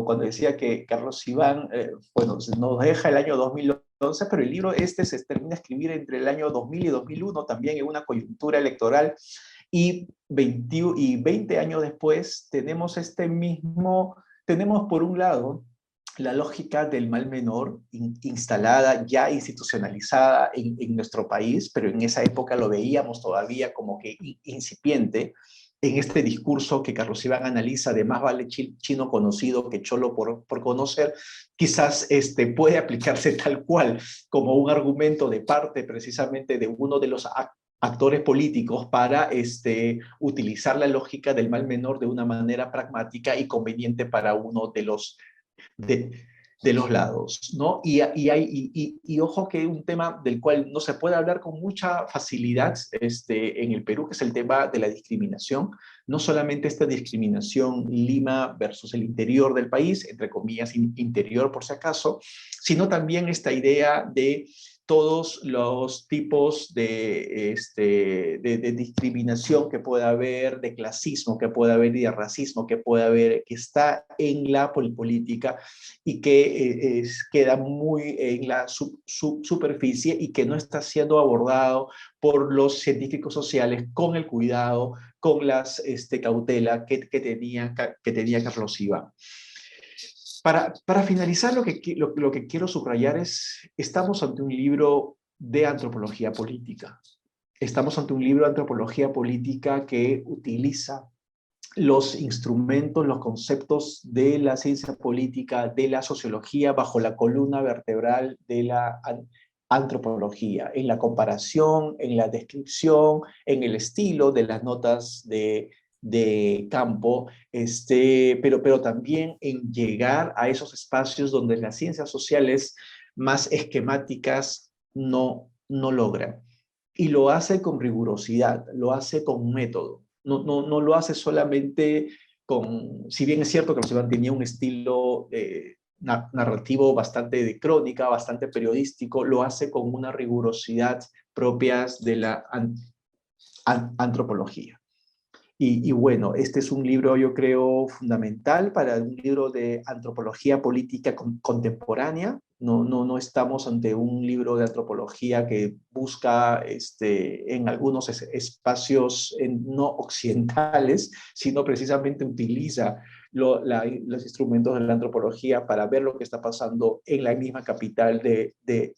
cuando decía que Carlos Iván, bueno, nos deja el año 2011, pero el libro se termina de escribir entre el año 2000 y 2001, también en una coyuntura electoral, y 20 años después tenemos tenemos por un lado la lógica del mal menor instalada, ya institucionalizada en nuestro país, pero en esa época lo veíamos todavía como que incipiente, en este discurso que Carlos Iván analiza de más vale chino conocido que cholo por conocer, quizás puede aplicarse tal cual como un argumento de parte precisamente de uno de los actores políticos para utilizar la lógica del mal menor de una manera pragmática y conveniente para uno de, de los lados, ¿no? Y ojo que un tema del cual no se puede hablar con mucha facilidad en el Perú, que es el tema de la discriminación, no solamente esta discriminación Lima versus el interior del país, entre comillas interior por si acaso, sino también esta idea de todos los tipos de discriminación que pueda haber, de clasismo que pueda haber y de racismo que pueda haber, que está en la política y que queda muy en la superficie y que no está siendo abordado por los científicos sociales con el cuidado, con las cautela que tenía Carlos Iván. Para finalizar, lo que quiero subrayar es, estamos ante un libro de antropología política. Estamos ante un libro de antropología política que utiliza los instrumentos, los conceptos de la ciencia política, de la sociología, bajo la columna vertebral de la antropología, en la comparación, en la descripción, en el estilo de las notas de campo, pero también en llegar a esos espacios donde las ciencias sociales más esquemáticas no logran. Y lo hace con rigurosidad, lo hace con método. No lo hace solamente con, si bien es cierto que Iván tenía un estilo narrativo bastante de crónica, bastante periodístico, lo hace con una rigurosidad propias de la antropología. Y bueno, este es un libro, yo creo, fundamental para un libro de antropología política contemporánea. No estamos ante un libro de antropología que busca en algunos espacios no occidentales, sino precisamente utiliza los instrumentos de la antropología para ver lo que está pasando en la misma capital de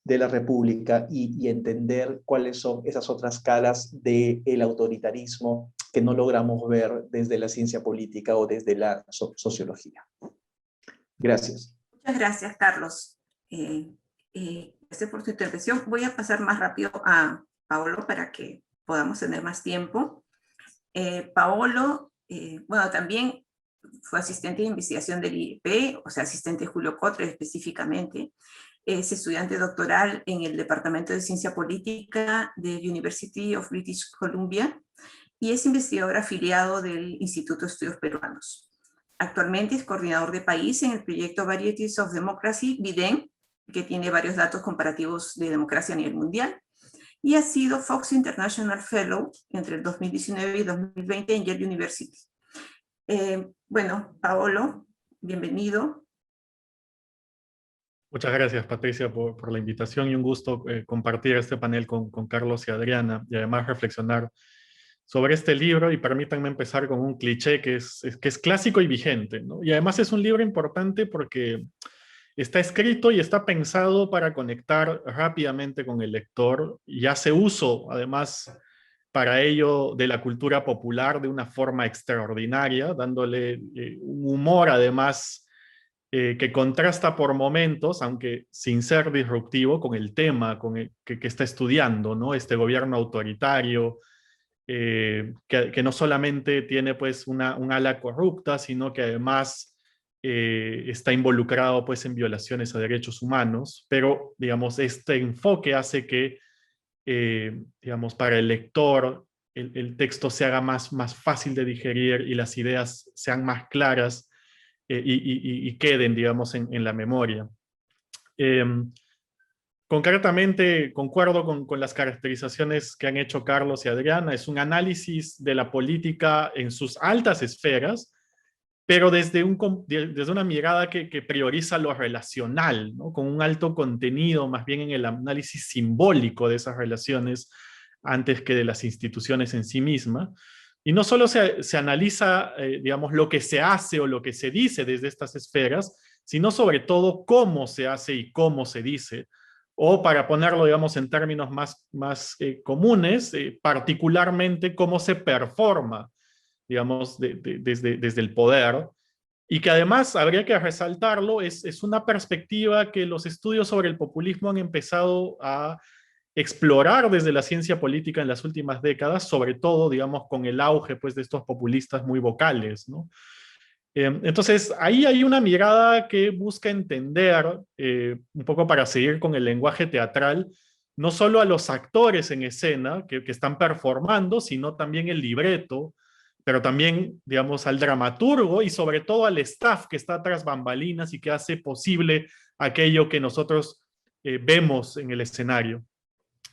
la República y entender cuáles son esas otras caras del autoritarismo que no logramos ver desde la ciencia política o desde la sociología. Gracias. Muchas gracias, Carlos. Gracias por tu intervención. Voy a pasar más rápido a Paolo para que podamos tener más tiempo. Paolo, bueno, también fue asistente de investigación del IEP, o sea, asistente de Julio Cotre específicamente. Es estudiante doctoral en el Departamento de Ciencia Política de University of British Columbia y es investigador afiliado del Instituto de Estudios Peruanos. Actualmente es coordinador de país en el proyecto Varieties of Democracy, VIDEM, que tiene varios datos comparativos de democracia a nivel mundial, y ha sido Fox International Fellow entre el 2019 y 2020 en Yale University. Bueno, Paolo, bienvenido. Muchas gracias, Patricia, por la invitación y un gusto compartir este panel con Carlos y Adriana y además reflexionar sobre este libro. Y permítanme empezar con un cliché que es clásico y vigente, ¿no? Y además es un libro importante porque está escrito y está pensado para conectar rápidamente con el lector y hace uso, además, para ello de la cultura popular de una forma extraordinaria, dándole un humor, además, que contrasta por momentos, aunque sin ser disruptivo, con el tema que está estudiando, ¿no? Este gobierno autoritario, que no solamente tiene pues un ala corrupta, sino que además está involucrado pues en violaciones a derechos humanos, pero digamos este enfoque hace que digamos para el lector el texto se haga más fácil de digerir y las ideas sean más claras y queden digamos en la memoria. Concretamente, concuerdo con las caracterizaciones que han hecho Carlos y Adriana. Es un análisis de la política en sus altas esferas, pero desde una mirada que prioriza lo relacional, ¿no? Con un alto contenido, más bien en el análisis simbólico de esas relaciones, antes que de las instituciones en sí mismas. Y no solo se analiza, digamos, lo que se hace o lo que se dice desde estas esferas, sino sobre todo cómo se hace y cómo se dice, o para ponerlo, digamos, en términos más comunes, particularmente cómo se performa, digamos, desde el poder, y que además habría que resaltarlo, es una perspectiva que los estudios sobre el populismo han empezado a explorar desde la ciencia política en las últimas décadas, sobre todo, digamos, con el auge pues, de estos populistas muy vocales, ¿no? Entonces, ahí hay una mirada que busca entender, un poco para seguir con el lenguaje teatral, no solo a los actores en escena que están performando, sino también el libreto, pero también, digamos, al dramaturgo y sobre todo al staff que está tras bambalinas y que hace posible aquello que nosotros vemos en el escenario.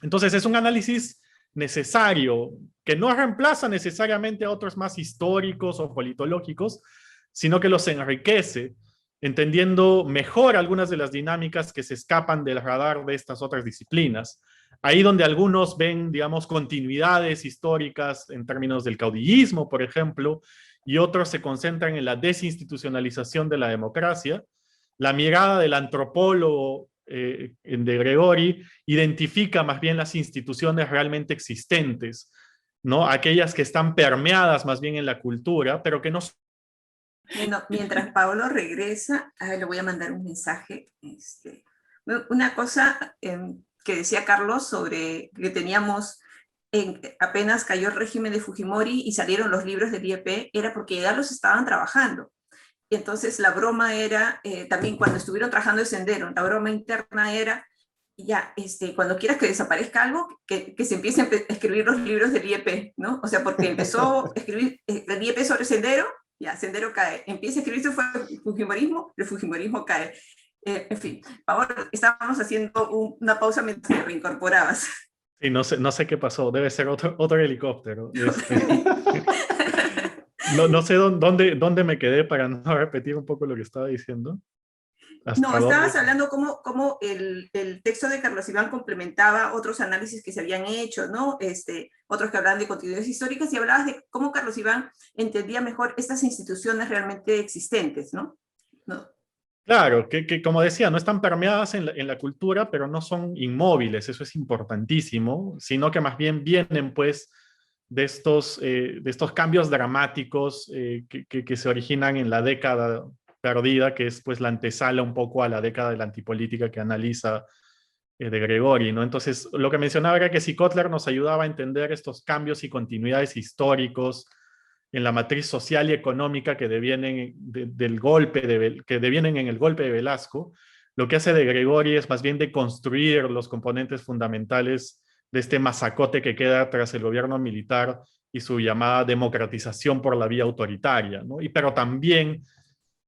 Entonces, es un análisis necesario, que no reemplaza necesariamente a otros más históricos o politológicos, sino que los enriquece, entendiendo mejor algunas de las dinámicas que se escapan del radar de estas otras disciplinas. Ahí donde algunos ven, digamos, continuidades históricas en términos del caudillismo, por ejemplo, y otros se concentran en la desinstitucionalización de la democracia, la mirada del antropólogo de Gregori identifica más bien las instituciones realmente existentes, ¿no? Aquellas que están permeadas más bien en la cultura, pero que no... Bueno, mientras Pablo regresa, le voy a mandar un mensaje. Una cosa que decía Carlos sobre que teníamos, apenas cayó el régimen de Fujimori y salieron los libros del IEP, era porque ya los estaban trabajando. Y entonces la broma era, también cuando estuvieron trabajando en Sendero, la broma interna era, ya, cuando quieras que desaparezca algo, que se empiecen a escribir los libros del IEP, ¿no? O sea, porque empezó a escribir el IEP sobre Sendero, ya, Sendero cae. Empieza a escribirse el Fujimorismo cae. En fin, ahora estábamos haciendo una pausa mientras te reincorporabas. Sí, no sé qué pasó, debe ser otro helicóptero. No sé dónde me quedé para no repetir un poco lo que estaba diciendo. No, estabas hablando cómo el texto de Carlos Iván complementaba otros análisis que se habían hecho, ¿no? Otros que hablaban de continuidades históricas, y hablabas de cómo Carlos Iván entendía mejor estas instituciones realmente existentes, ¿no? Claro, que como decía, no están permeadas en la cultura, pero no son inmóviles, eso es importantísimo, sino que más bien vienen, pues, de estos cambios dramáticos que se originan en la década perdida, que es pues la antesala un poco a la década de la antipolítica que analiza de Gregori, ¿no? Entonces, lo que mencionaba era que si Kotler nos ayudaba a entender estos cambios y continuidades históricos en la matriz social y económica que devienen que devienen en el golpe de Velasco, lo que hace de Gregori es más bien de construir los componentes fundamentales de este masacote que queda tras el gobierno militar y su llamada democratización por la vía autoritaria, ¿no? Pero también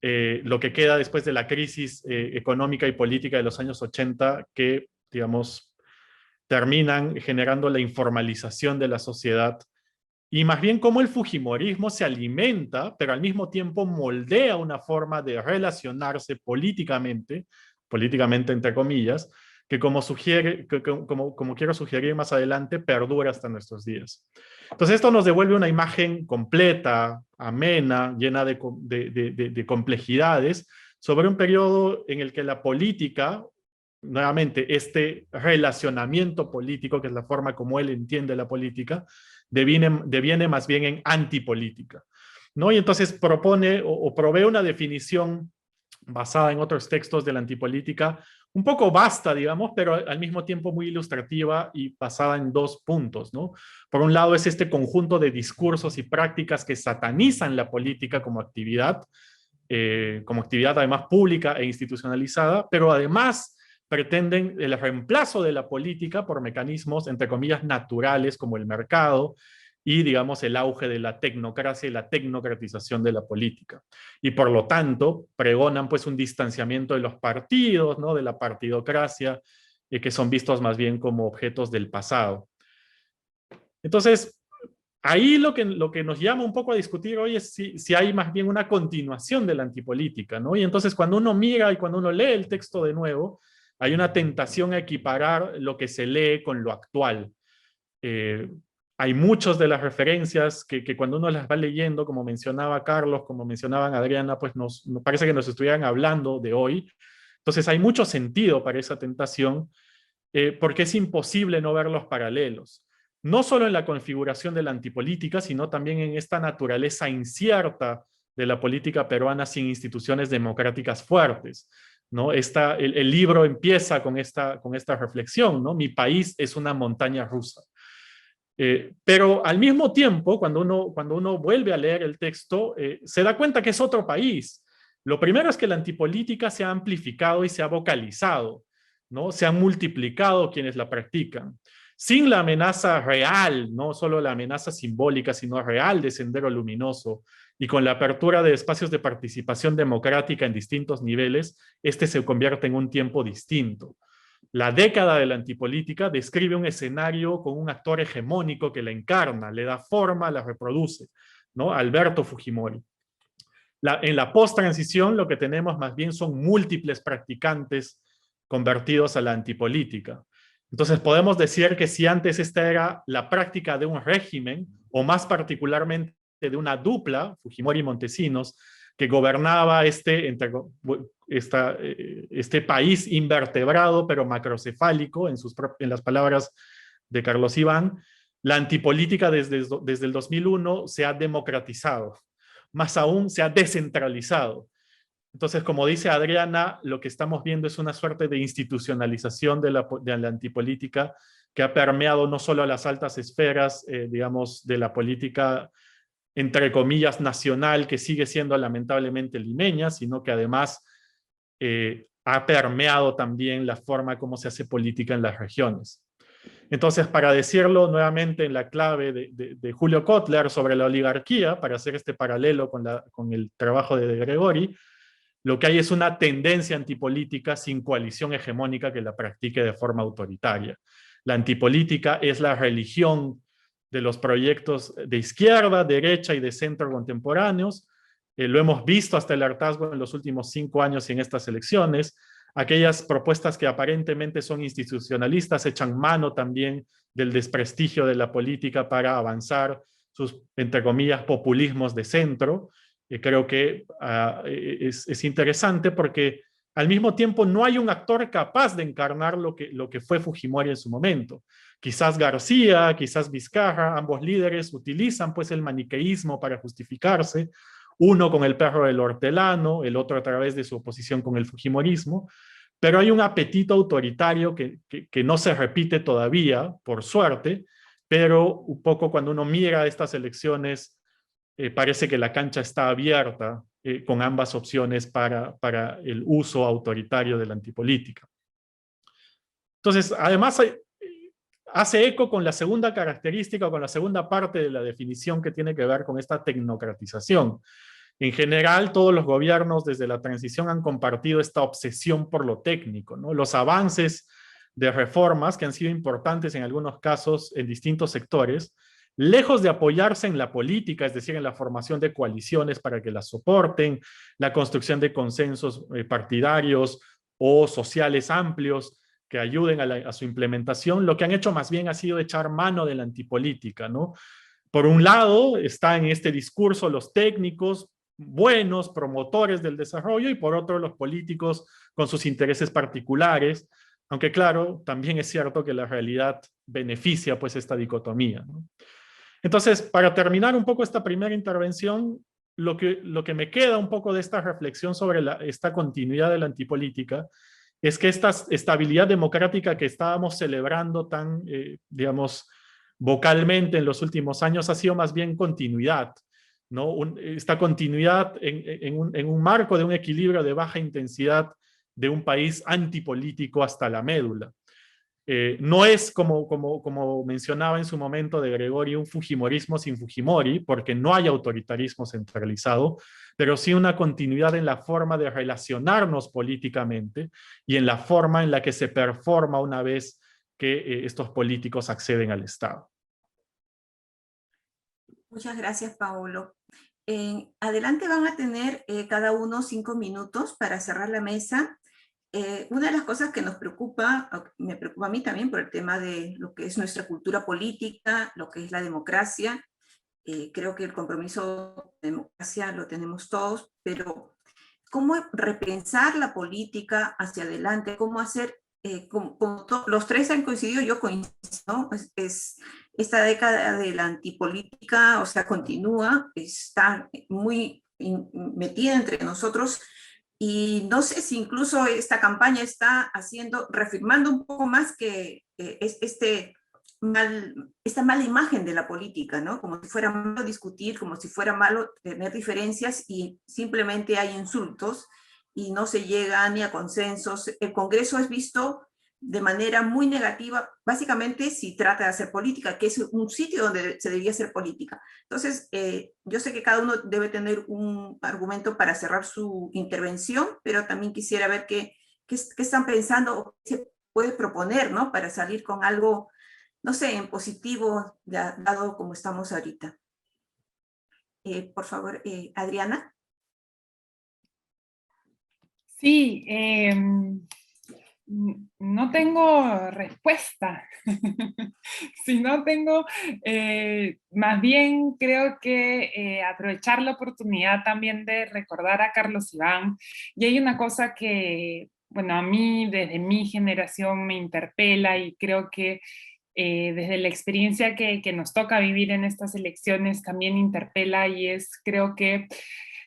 lo que queda después de la crisis económica y política de los años 80 que, digamos, terminan generando la informalización de la sociedad y más bien cómo el fujimorismo se alimenta, pero al mismo tiempo moldea una forma de relacionarse políticamente entre comillas, que como quiero sugerir más adelante, perdura hasta nuestros días. Entonces esto nos devuelve una imagen completa, amena, llena de complejidades, sobre un periodo en el que la política, nuevamente, este relacionamiento político, que es la forma como él entiende la política, deviene más bien en antipolítica, ¿no? Y entonces propone o provee una definición basada en otros textos de la antipolítica, un poco vasta, digamos, pero al mismo tiempo muy ilustrativa y basada en dos puntos, ¿no? Por un lado es este conjunto de discursos y prácticas que satanizan la política como actividad además pública e institucionalizada, pero además pretenden el reemplazo de la política por mecanismos, entre comillas, naturales como el mercado, y, digamos, el auge de la tecnocracia y la tecnocratización de la política. Y por lo tanto, pregonan pues un distanciamiento de los partidos, ¿no? De la partidocracia, que son vistos más bien como objetos del pasado. Entonces, ahí lo que nos llama un poco a discutir hoy es si hay más bien una continuación de la antipolítica, ¿no? Y entonces cuando uno mira y cuando uno lee el texto de nuevo, hay una tentación a equiparar lo que se lee con lo actual. Hay muchas de las referencias que cuando uno las va leyendo, como mencionaba Carlos, como mencionaban Adriana, pues nos parece que nos estuvieran hablando de hoy. Entonces hay mucho sentido para esa tentación, porque es imposible no ver los paralelos. No solo en la configuración de la antipolítica, sino también en esta naturaleza incierta de la política peruana sin instituciones democráticas fuertes, ¿no? El libro empieza con esta reflexión, ¿no? Mi país es una montaña rusa. Pero al mismo tiempo, cuando uno vuelve a leer el texto, se da cuenta que es otro país. Lo primero es que la antipolítica se ha amplificado y se ha vocalizado, ¿no? Se han multiplicado quienes la practican. Sin la amenaza real, no solo la amenaza simbólica, sino real de Sendero Luminoso, y con la apertura de espacios de participación democrática en distintos niveles, este se convierte en un tiempo distinto. La década de la antipolítica describe un escenario con un actor hegemónico que la encarna, le da forma, la reproduce, ¿no? Alberto Fujimori. En la post-transición lo que tenemos más bien son múltiples practicantes convertidos a la antipolítica. Entonces podemos decir que si antes esta era la práctica de un régimen, o más particularmente de una dupla, Fujimori y Montesinos, que gobernaba este país invertebrado pero macrocefálico, en las palabras de Carlos Iván, la antipolítica desde el 2001 se ha democratizado, más aún se ha descentralizado. Entonces, como dice Adriana, lo que estamos viendo es una suerte de institucionalización de la antipolítica que ha permeado no solo a las altas esferas, digamos, de la política, entre comillas, nacional, que sigue siendo lamentablemente limeña, sino que además ha permeado también la forma como se hace política en las regiones. Entonces, para decirlo nuevamente en la clave de Julio Kotler sobre la oligarquía, para hacer este paralelo con el trabajo de Gregori, lo que hay es una tendencia antipolítica sin coalición hegemónica que la practique de forma autoritaria. La antipolítica es la religión de los proyectos de izquierda, derecha y de centro contemporáneos. Lo hemos visto hasta el hartazgo en los últimos 5 años y en estas elecciones. Aquellas propuestas que aparentemente son institucionalistas echan mano también del desprestigio de la política para avanzar sus, entre comillas, populismos de centro. Creo que es interesante porque al mismo tiempo no hay un actor capaz de encarnar lo que fue Fujimori en su momento. Quizás García, quizás Vizcarra, ambos líderes utilizan pues el maniqueísmo para justificarse, uno con el perro del hortelano, el otro a través de su oposición con el fujimorismo, pero hay un apetito autoritario que no se repite todavía, por suerte, pero un poco cuando uno mira estas elecciones, parece que la cancha está abierta con ambas opciones para el uso autoritario de la antipolítica. Entonces, además, hace eco con la segunda característica, con la segunda parte de la definición que tiene que ver con esta tecnocratización. En general, todos los gobiernos desde la transición han compartido esta obsesión por lo técnico, ¿no? Los avances de reformas que han sido importantes en algunos casos en distintos sectores, lejos de apoyarse en la política, es decir, en la formación de coaliciones para que las soporten, la construcción de consensos partidarios o sociales amplios que ayuden a su implementación, lo que han hecho más bien ha sido echar mano de la antipolítica, ¿no? Por un lado, está en este discurso los técnicos, buenos promotores del desarrollo, y por otro, los políticos con sus intereses particulares, aunque claro, también es cierto que la realidad beneficia pues esta dicotomía, ¿no? Entonces, para terminar un poco esta primera intervención, lo que me queda un poco de esta reflexión sobre esta continuidad de la antipolítica es que esta estabilidad democrática que estábamos celebrando tan, digamos, vocalmente en los últimos años ha sido más bien continuidad, ¿no? Esta continuidad en un marco de un equilibrio de baja intensidad de un país antipolítico hasta la médula. No es como mencionaba en su momento de Gregori, un fujimorismo sin Fujimori, porque no hay autoritarismo centralizado, pero sí una continuidad en la forma de relacionarnos políticamente y en la forma en la que se performa una vez que estos políticos acceden al Estado. Muchas gracias, Paolo. Adelante van a tener cada uno 5 minutos para cerrar la mesa. Una de las cosas que nos preocupa, me preocupa a mí también por el tema de lo que es nuestra cultura política, lo que es la democracia. Creo que el compromiso de democracia lo tenemos todos, pero ¿cómo repensar la política hacia adelante? ¿Cómo hacer, los tres han coincidido, yo coincido, ¿no? Esta década de la antipolítica, o sea, continúa, está muy metida entre nosotros. Y no sé si incluso esta campaña está reafirmando un poco más que esta mala imagen de la política, ¿no? Como si fuera malo discutir, como si fuera malo tener diferencias y simplemente hay insultos y no se llega ni a consensos. El Congreso es visto de manera muy negativa, básicamente si trata de hacer política, que es un sitio donde se debería hacer política. Entonces, yo sé que cada uno debe tener un argumento para cerrar su intervención, pero también quisiera ver qué están pensando o qué se puede proponer, ¿no? Para salir con algo, no sé, en positivo, dado como estamos ahorita. Por favor, Adriana. Sí, no tengo respuesta, sino tengo, más bien creo que aprovechar la oportunidad también de recordar a Carlos Iván. Y hay una cosa que, bueno, a mí desde mi generación me interpela y creo que desde la experiencia que nos toca vivir en estas elecciones también interpela, y es, creo que,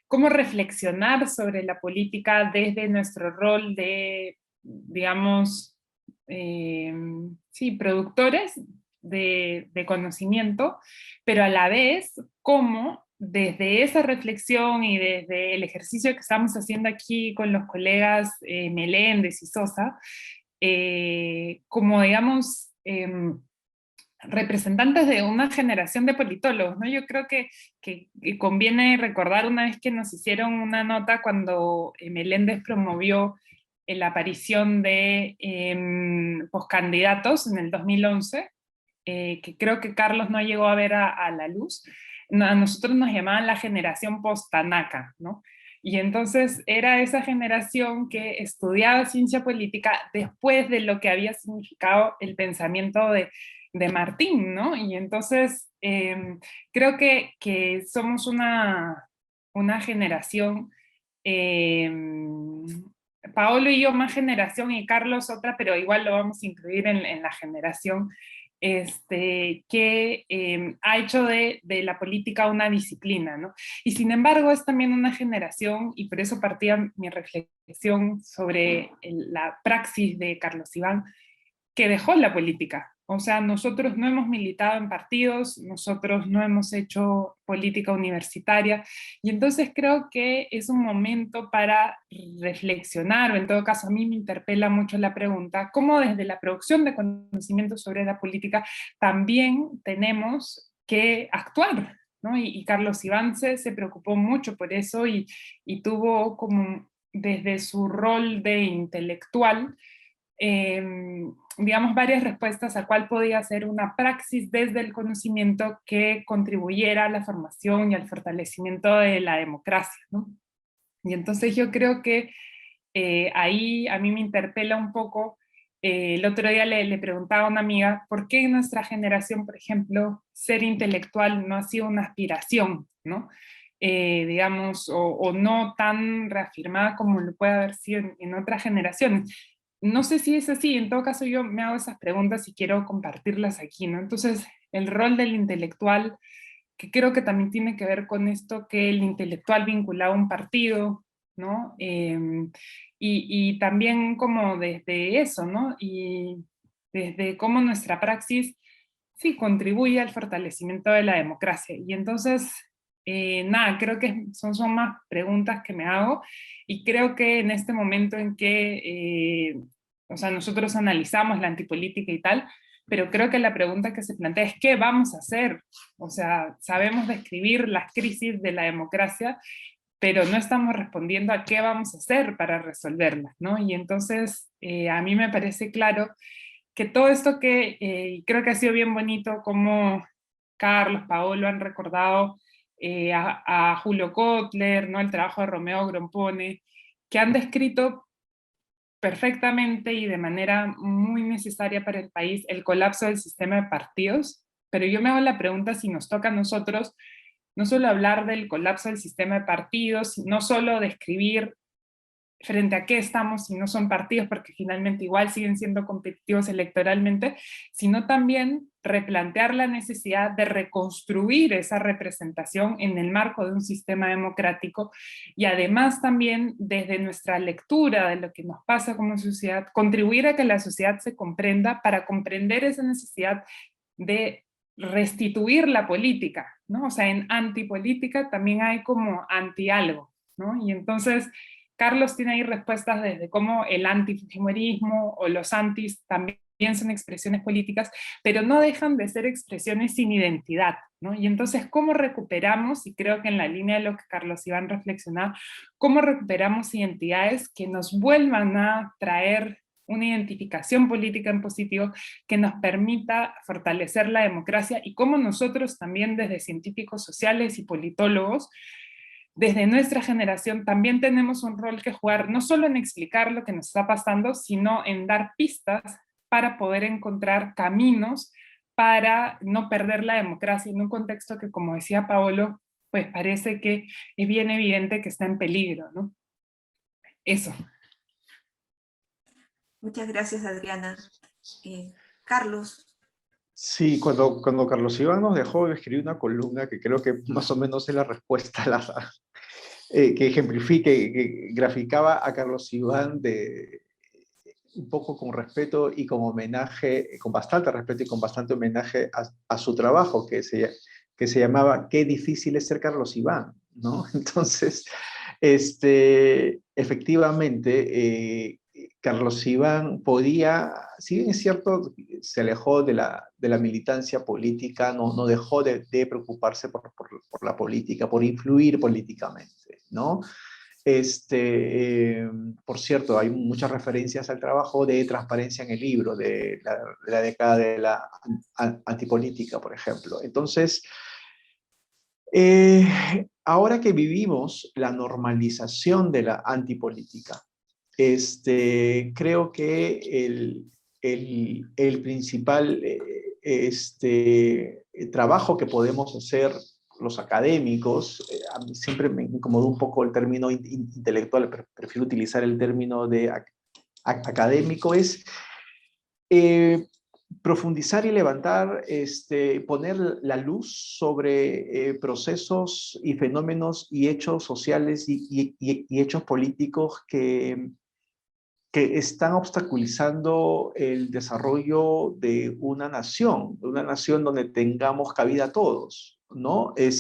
cómo reflexionar sobre la política desde nuestro rol de, digamos, sí, productores de conocimiento, pero a la vez cómo desde esa reflexión y desde el ejercicio que estamos haciendo aquí con los colegas Meléndez y Sosa, como digamos, representantes de una generación de politólogos, ¿no? Yo creo que conviene recordar una vez que nos hicieron una nota cuando Meléndez promovió la aparición de poscandidatos en el 2011, que creo que Carlos no llegó a ver a la luz. No, a nosotros nos llamaban la generación post-Tanaca, ¿no? Y entonces era esa generación que estudiaba ciencia política después de lo que había significado el pensamiento de Martín, ¿no? Y entonces creo que somos una generación, Paolo y yo más generación y Carlos otra, pero igual lo vamos a incluir en la generación, que ha hecho de la política una disciplina, ¿no? Y sin embargo es también una generación, y por eso partía mi reflexión sobre la praxis de Carlos Iván, que dejó la política. O sea, nosotros no hemos militado en partidos, nosotros no hemos hecho política universitaria, y entonces creo que es un momento para reflexionar, o en todo caso a mí me interpela mucho la pregunta, cómo desde la producción de conocimiento sobre la política también tenemos que actuar, ¿no? Y Carlos Iván se preocupó mucho por eso y tuvo como desde su rol de intelectual, digamos, varias respuestas a cuál podía ser una praxis desde el conocimiento que contribuyera a la formación y al fortalecimiento de la democracia, ¿no? Y entonces yo creo que ahí a mí me interpela un poco, el otro día le preguntaba a una amiga, ¿por qué en nuestra generación, por ejemplo, ser intelectual no ha sido una aspiración, ¿no? Digamos, o no tan reafirmada como lo puede haber sido en otras generaciones. No sé si es así, en todo caso yo me hago esas preguntas y quiero compartirlas aquí, ¿no? Entonces, el rol del intelectual, que creo que también tiene que ver con esto que el intelectual vinculado a un partido, ¿no? Y también como desde eso, ¿no? Y desde cómo nuestra praxis, sí, contribuye al fortalecimiento de la democracia. Y entonces, nada, creo que son más preguntas que me hago, y creo que en este momento en que, o sea, nosotros analizamos la antipolítica y tal, pero creo que la pregunta que se plantea es ¿qué vamos a hacer? O sea, sabemos describir las crisis de la democracia, pero no estamos respondiendo a qué vamos a hacer para resolverlas, ¿no? Y entonces a mí me parece claro que todo esto que creo que ha sido bien bonito, como Carlos, Paolo han recordado a Julio Kotler, ¿no? El trabajo de Romeo Grompone, que han descrito perfectamente y de manera muy necesaria para el país el colapso del sistema de partidos, pero yo me hago la pregunta si nos toca a nosotros no solo hablar del colapso del sistema de partidos, no solo describir frente a qué estamos si no son partidos, porque finalmente igual siguen siendo competitivos electoralmente, sino también replantear la necesidad de reconstruir esa representación en el marco de un sistema democrático, y además también desde nuestra lectura de lo que nos pasa como sociedad, contribuir a que la sociedad se comprenda para comprender esa necesidad de restituir la política, ¿no? O sea, en antipolítica también hay como anti algo, ¿no? Y entonces Carlos tiene ahí respuestas desde cómo el antifujimorismo o los antis también son expresiones políticas, pero no dejan de ser expresiones sin identidad, ¿no? Y entonces, ¿cómo recuperamos, y creo que en la línea de lo que Carlos Iván reflexionaba, cómo recuperamos identidades que nos vuelvan a traer una identificación política en positivo que nos permita fortalecer la democracia, y cómo nosotros también desde científicos sociales y politólogos, desde nuestra generación también tenemos un rol que jugar, no solo en explicar lo que nos está pasando, sino en dar pistas para poder encontrar caminos para no perder la democracia en un contexto que, como decía Paolo, pues parece que es bien evidente que está en peligro, ¿no? Eso. Muchas gracias, Adriana. Carlos. Sí, cuando Carlos Iván nos dejó, escribí una columna que creo que más o menos es la respuesta a que ejemplifique, que graficaba a Carlos Iván un poco con respeto y con homenaje, con bastante respeto y con bastante homenaje a su trabajo, que se llamaba Qué difícil es ser Carlos Iván, ¿no? Entonces, efectivamente, Carlos Iván podía, si bien es cierto, se alejó de la militancia política, no dejó de preocuparse por la política, por influir políticamente, ¿no? Por cierto, hay muchas referencias al trabajo de transparencia en el libro, de la década de la antipolítica, por ejemplo. Entonces, ahora que vivimos la normalización de la antipolítica, creo que el principal trabajo que podemos hacer los académicos, a mí siempre me incomodó un poco el término intelectual, prefiero utilizar el término de académico, es profundizar y levantar, poner la luz sobre procesos y fenómenos y hechos sociales y hechos políticos que están obstaculizando el desarrollo de una nación donde tengamos cabida todos, ¿no? Eh,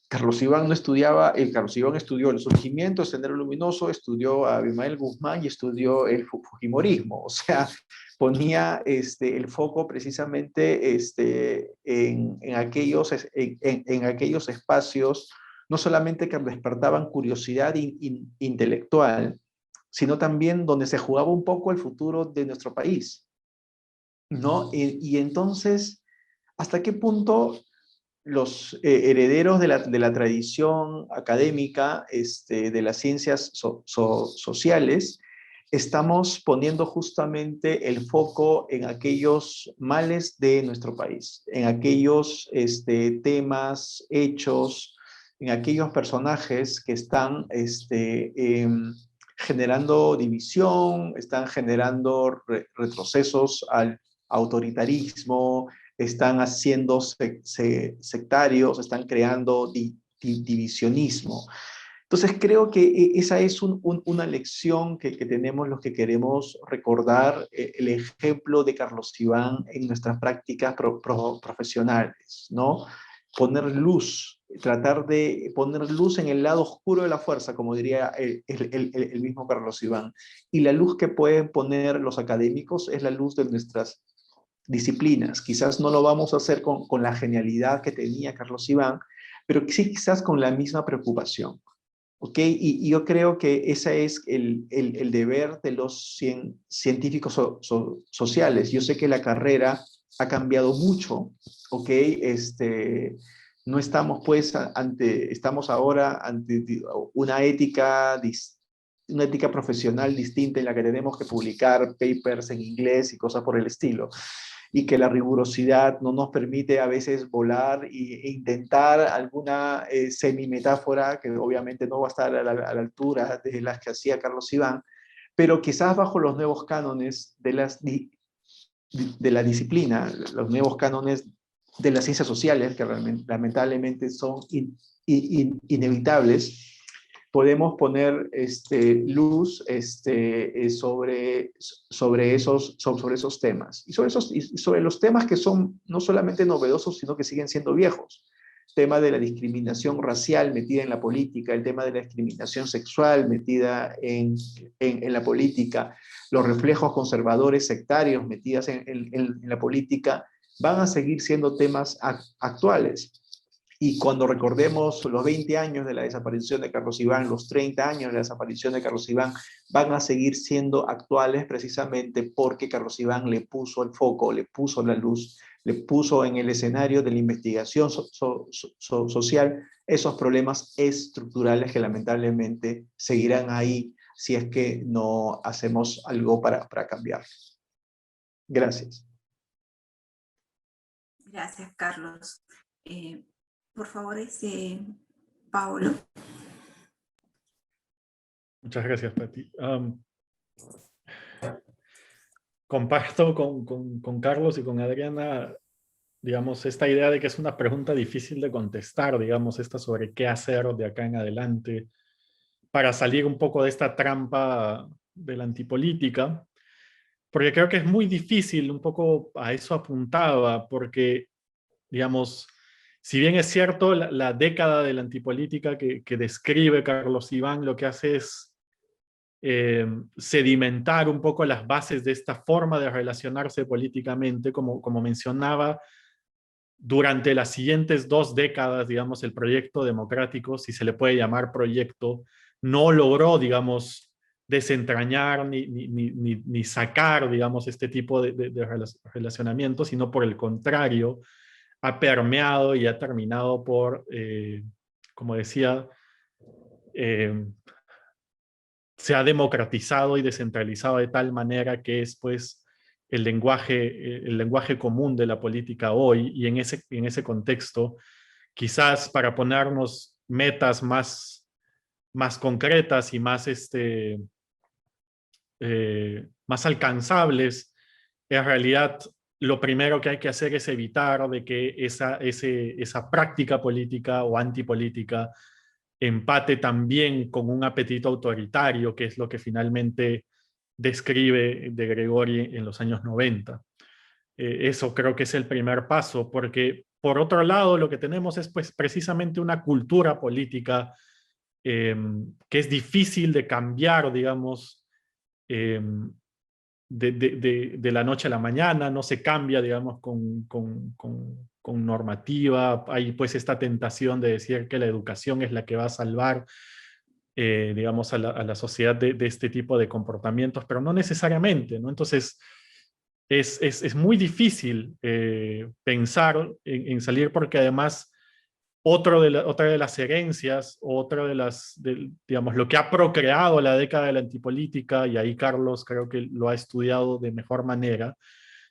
Carlos Iván no estudiaba, Carlos Iván estudió el surgimiento, el Sendero Luminoso, estudió a Abimael Guzmán y estudió el Fujimorismo. O sea, ponía el foco precisamente en aquellos espacios, no solamente que despertaban curiosidad intelectual, sino también donde se jugaba un poco el futuro de nuestro país, ¿no? Y entonces, ¿hasta qué punto los herederos de la tradición académica, de las ciencias sociales, estamos poniendo justamente el foco en aquellos males de nuestro país, en aquellos temas, hechos, en aquellos personajes que están generando división, están generando retrocesos al autoritarismo, están haciendo sectarios, están creando divisionismo. Entonces creo que esa es una lección que tenemos los que queremos recordar el ejemplo de Carlos Iván en nuestras prácticas profesionales, ¿no? Poner luz, tratar de poner luz en el lado oscuro de la fuerza, como diría el mismo Carlos Iván. Y la luz que pueden poner los académicos es la luz de nuestras disciplinas. Quizás no lo vamos a hacer con la genialidad que tenía Carlos Iván, pero sí quizás con la misma preocupación. ¿Ok? Y yo creo que ese es el deber de los científicos sociales. Yo sé que la carrera ha cambiado mucho, ¿ok? No estamos pues estamos ahora ante una ética profesional distinta en la que tenemos que publicar papers en inglés y cosas por el estilo, y que la rigurosidad no nos permite a veces volar e intentar alguna semi-metáfora que obviamente no va a estar a la altura de las que hacía Carlos Iván, pero quizás bajo los nuevos cánones de la disciplina, los nuevos cánones de las ciencias sociales, que lamentablemente son inevitables, podemos poner luz sobre esos temas. Y sobre los temas que son no solamente novedosos, sino que siguen siendo viejos. El tema de la discriminación racial metida en la política, el tema de la discriminación sexual metida en la política, los reflejos conservadores sectarios metidas en la política, van a seguir siendo temas actuales. Y cuando recordemos los 20 años de la desaparición de Carlos Iván, los 30 años de la desaparición de Carlos Iván, van a seguir siendo actuales precisamente porque Carlos Iván le puso el foco, le puso la luz, le puso en el escenario de la investigación social esos problemas estructurales que lamentablemente seguirán ahí si es que no hacemos algo para cambiar. Gracias. Gracias, Carlos. Por favor, Paulo. Muchas gracias, Pati. comparto con Carlos y con Adriana, digamos, esta idea de que es una pregunta difícil de contestar, digamos, esta sobre qué hacer de acá en adelante para salir un poco de esta trampa de la antipolítica, porque creo que es muy difícil, un poco a eso apuntaba, porque, digamos, si bien es cierto, la década de la antipolítica que describe Carlos Iván lo que hace es sedimentar un poco las bases de esta forma de relacionarse políticamente, como mencionaba, durante las siguientes 2 décadas, digamos, el proyecto democrático, si se le puede llamar proyecto, no logró, digamos, desentrañar ni sacar, digamos, este tipo de relacionamiento, sino por el contrario, ha permeado y ha terminado por, como decía, se ha democratizado y descentralizado de tal manera que es, pues, el lenguaje común de la política hoy, y en ese contexto, quizás para ponernos metas más concretas y más alcanzables, en realidad lo primero que hay que hacer es evitar de que esa práctica política o antipolítica empate también con un apetito autoritario, que es lo que finalmente describe de Gregori en los años 90. Eso creo que es el primer paso, porque por otro lado lo que tenemos es, pues, precisamente una cultura política que es difícil de cambiar, digamos, eh, de la noche a la mañana, no se cambia, digamos, con normativa. Hay, pues, esta tentación de decir que la educación es la que va a salvar, digamos, a la sociedad de este tipo de comportamientos, pero no necesariamente, ¿no? Entonces, es muy difícil pensar en salir, porque además otra de las herencias, digamos, lo que ha procreado la década de la antipolítica, y ahí Carlos creo que lo ha estudiado de mejor manera,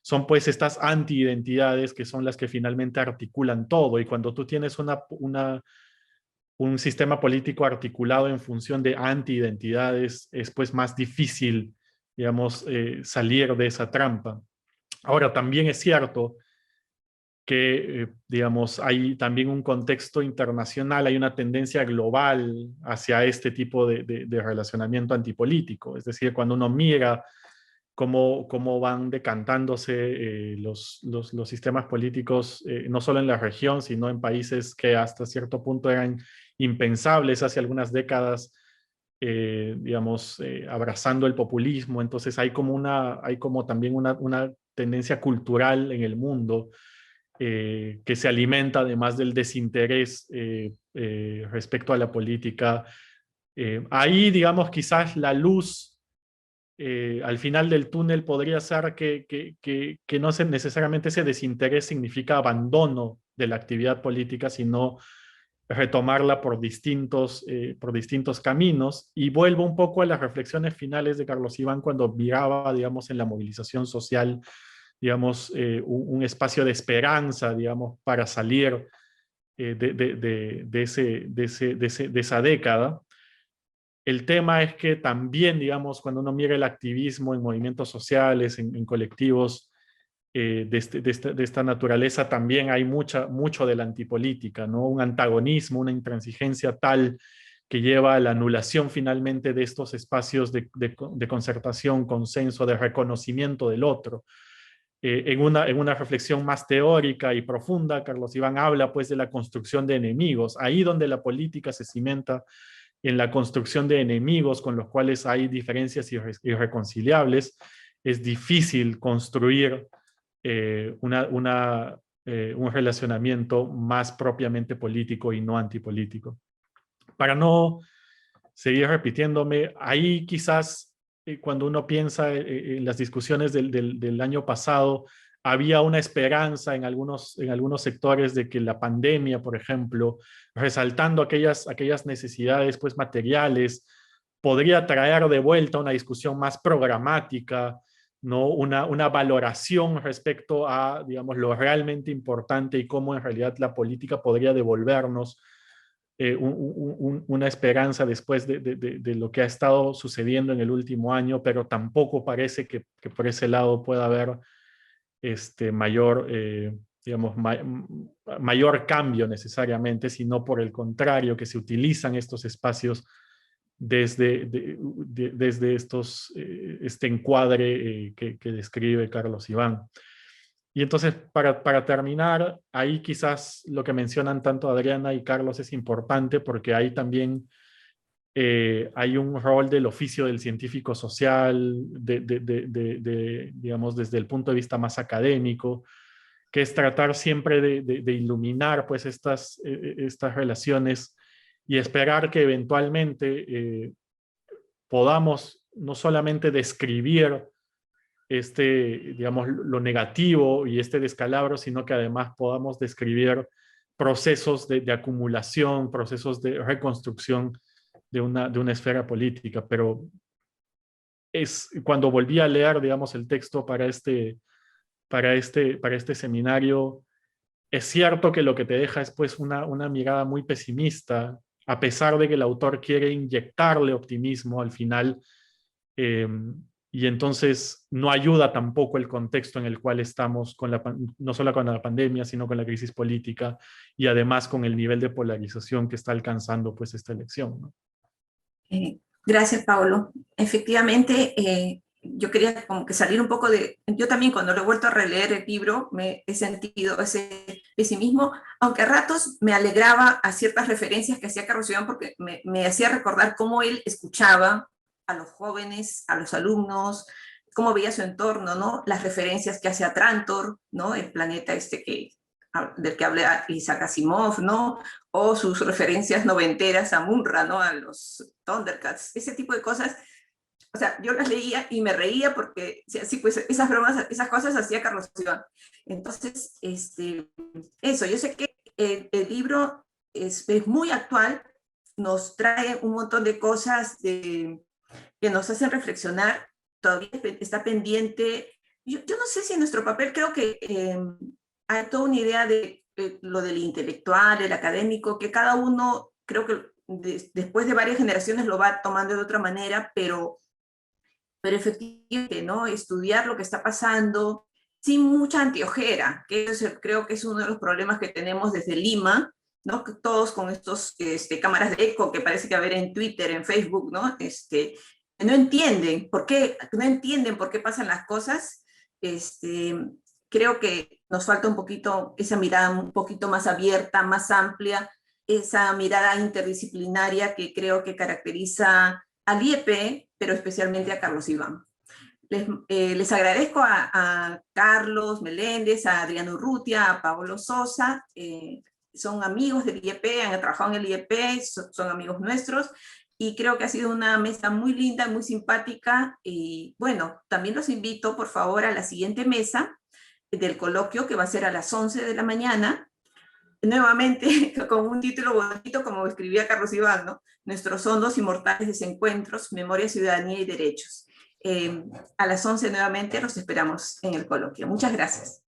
son, pues, estas anti-identidades que son las que finalmente articulan todo. Y cuando tú tienes un sistema político articulado en función de anti-identidades, es, pues, más difícil, digamos, salir de esa trampa. Ahora, también es cierto que, digamos, hay también un contexto internacional, hay una tendencia global hacia este tipo de relacionamiento antipolítico. Es decir, cuando uno mira cómo van decantándose los sistemas políticos, no solo en la región, sino en países que hasta cierto punto eran impensables hace algunas décadas, digamos, abrazando el populismo. Entonces hay como también una tendencia cultural en el mundo que se alimenta además del desinterés respecto a la política. Ahí, digamos, quizás la luz al final del túnel podría ser que no necesariamente ese desinterés significa abandono de la actividad política, sino retomarla por distintos caminos. Y vuelvo un poco a las reflexiones finales de Carlos Iván cuando miraba, digamos, en la movilización social, digamos, un espacio de esperanza, digamos, para salir de esa década. El tema es que también, digamos, cuando uno mira el activismo en movimientos sociales, en colectivos de esta naturaleza, también hay mucho de la antipolítica, ¿no? Un antagonismo, una intransigencia tal que lleva a la anulación finalmente de estos espacios de concertación, consenso, de reconocimiento del otro. En una reflexión más teórica y profunda, Carlos Iván habla, pues, de la construcción de enemigos, ahí donde la política se cimenta en la construcción de enemigos con los cuales hay diferencias irreconciliables. Es difícil construir un relacionamiento más propiamente político y no antipolítico. Para no seguir repitiéndome, ahí quizás cuando uno piensa en las discusiones del año pasado, había una esperanza en algunos sectores de que la pandemia, por ejemplo, resaltando aquellas necesidades, pues, materiales, podría traer de vuelta una discusión más programática, ¿no? Una valoración respecto a, digamos, lo realmente importante y cómo en realidad la política podría devolvernos una esperanza después de lo que ha estado sucediendo en el último año, pero tampoco parece que por ese lado pueda haber mayor, digamos, mayor cambio necesariamente, sino por el contrario, que se utilizan estos espacios desde este encuadre que describe Carlos Iván. Y entonces, para terminar, ahí quizás lo que mencionan tanto Adriana y Carlos es importante, porque ahí también hay un rol del oficio del científico social, digamos, desde el punto de vista más académico, que es tratar siempre de iluminar pues estas relaciones y esperar que eventualmente podamos no solamente describir digamos, lo negativo y este descalabro, sino que además podamos describir procesos de acumulación, procesos de reconstrucción de una esfera política. Pero cuando volví a leer, digamos, el texto para este seminario, es cierto que lo que te deja es pues una mirada muy pesimista, a pesar de que el autor quiere inyectarle optimismo al final, y entonces no ayuda tampoco el contexto en el cual estamos, no solo con la pandemia, sino con la crisis política, y además con el nivel de polarización que está alcanzando pues esta elección, ¿no? Gracias, Paulo. Efectivamente, yo quería como que salir un poco yo también cuando lo he vuelto a releer el libro, me he sentido ese pesimismo, aunque a ratos me alegraba a ciertas referencias que hacía Carlos Iván, porque me hacía recordar cómo él escuchaba a los jóvenes, a los alumnos, cómo veía su entorno, ¿no? Las referencias que hace a Trantor, ¿no? El planeta del que habla Isaac Asimov, ¿no? O sus referencias noventeras a Munra, ¿no? A los Thundercats, ese tipo de cosas. O sea, yo las leía y me reía porque, sí, pues esas bromas, esas cosas hacía Carlos Iván. Entonces, eso, yo sé que el libro es muy actual, nos trae un montón de cosas que nos hacen reflexionar, todavía está pendiente. Yo no sé si en nuestro papel creo que hay toda una idea de lo del intelectual, el académico, que cada uno creo que después de varias generaciones lo va tomando de otra manera, pero efectivamente, ¿no? Estudiar lo que está pasando sin mucha antiojera, que creo que es uno de los problemas que tenemos desde Lima, ¿no? Que todos con estos cámaras de eco que parece que haber en Twitter, en Facebook, ¿no? No entienden por qué pasan las cosas. Creo que nos falta un poquito esa mirada un poquito más abierta, más amplia, esa mirada interdisciplinaria que creo que caracteriza al IEP, pero especialmente a Carlos Iván. Les agradezco a Carlos Meléndez, a Adriano Urrutia, a Pablo Sosa, son amigos del IEP, han trabajado en el IEP, son amigos nuestros, y creo que ha sido una mesa muy linda, muy simpática, y bueno, también los invito por favor a la siguiente mesa del coloquio, que va a ser a las 11 de la mañana, nuevamente con un título bonito como escribía Carlos Iván, ¿no? Nuestros hondos y mortales desencuentros, memoria, ciudadanía y derechos. A las 11 nuevamente los esperamos en el coloquio. Muchas gracias.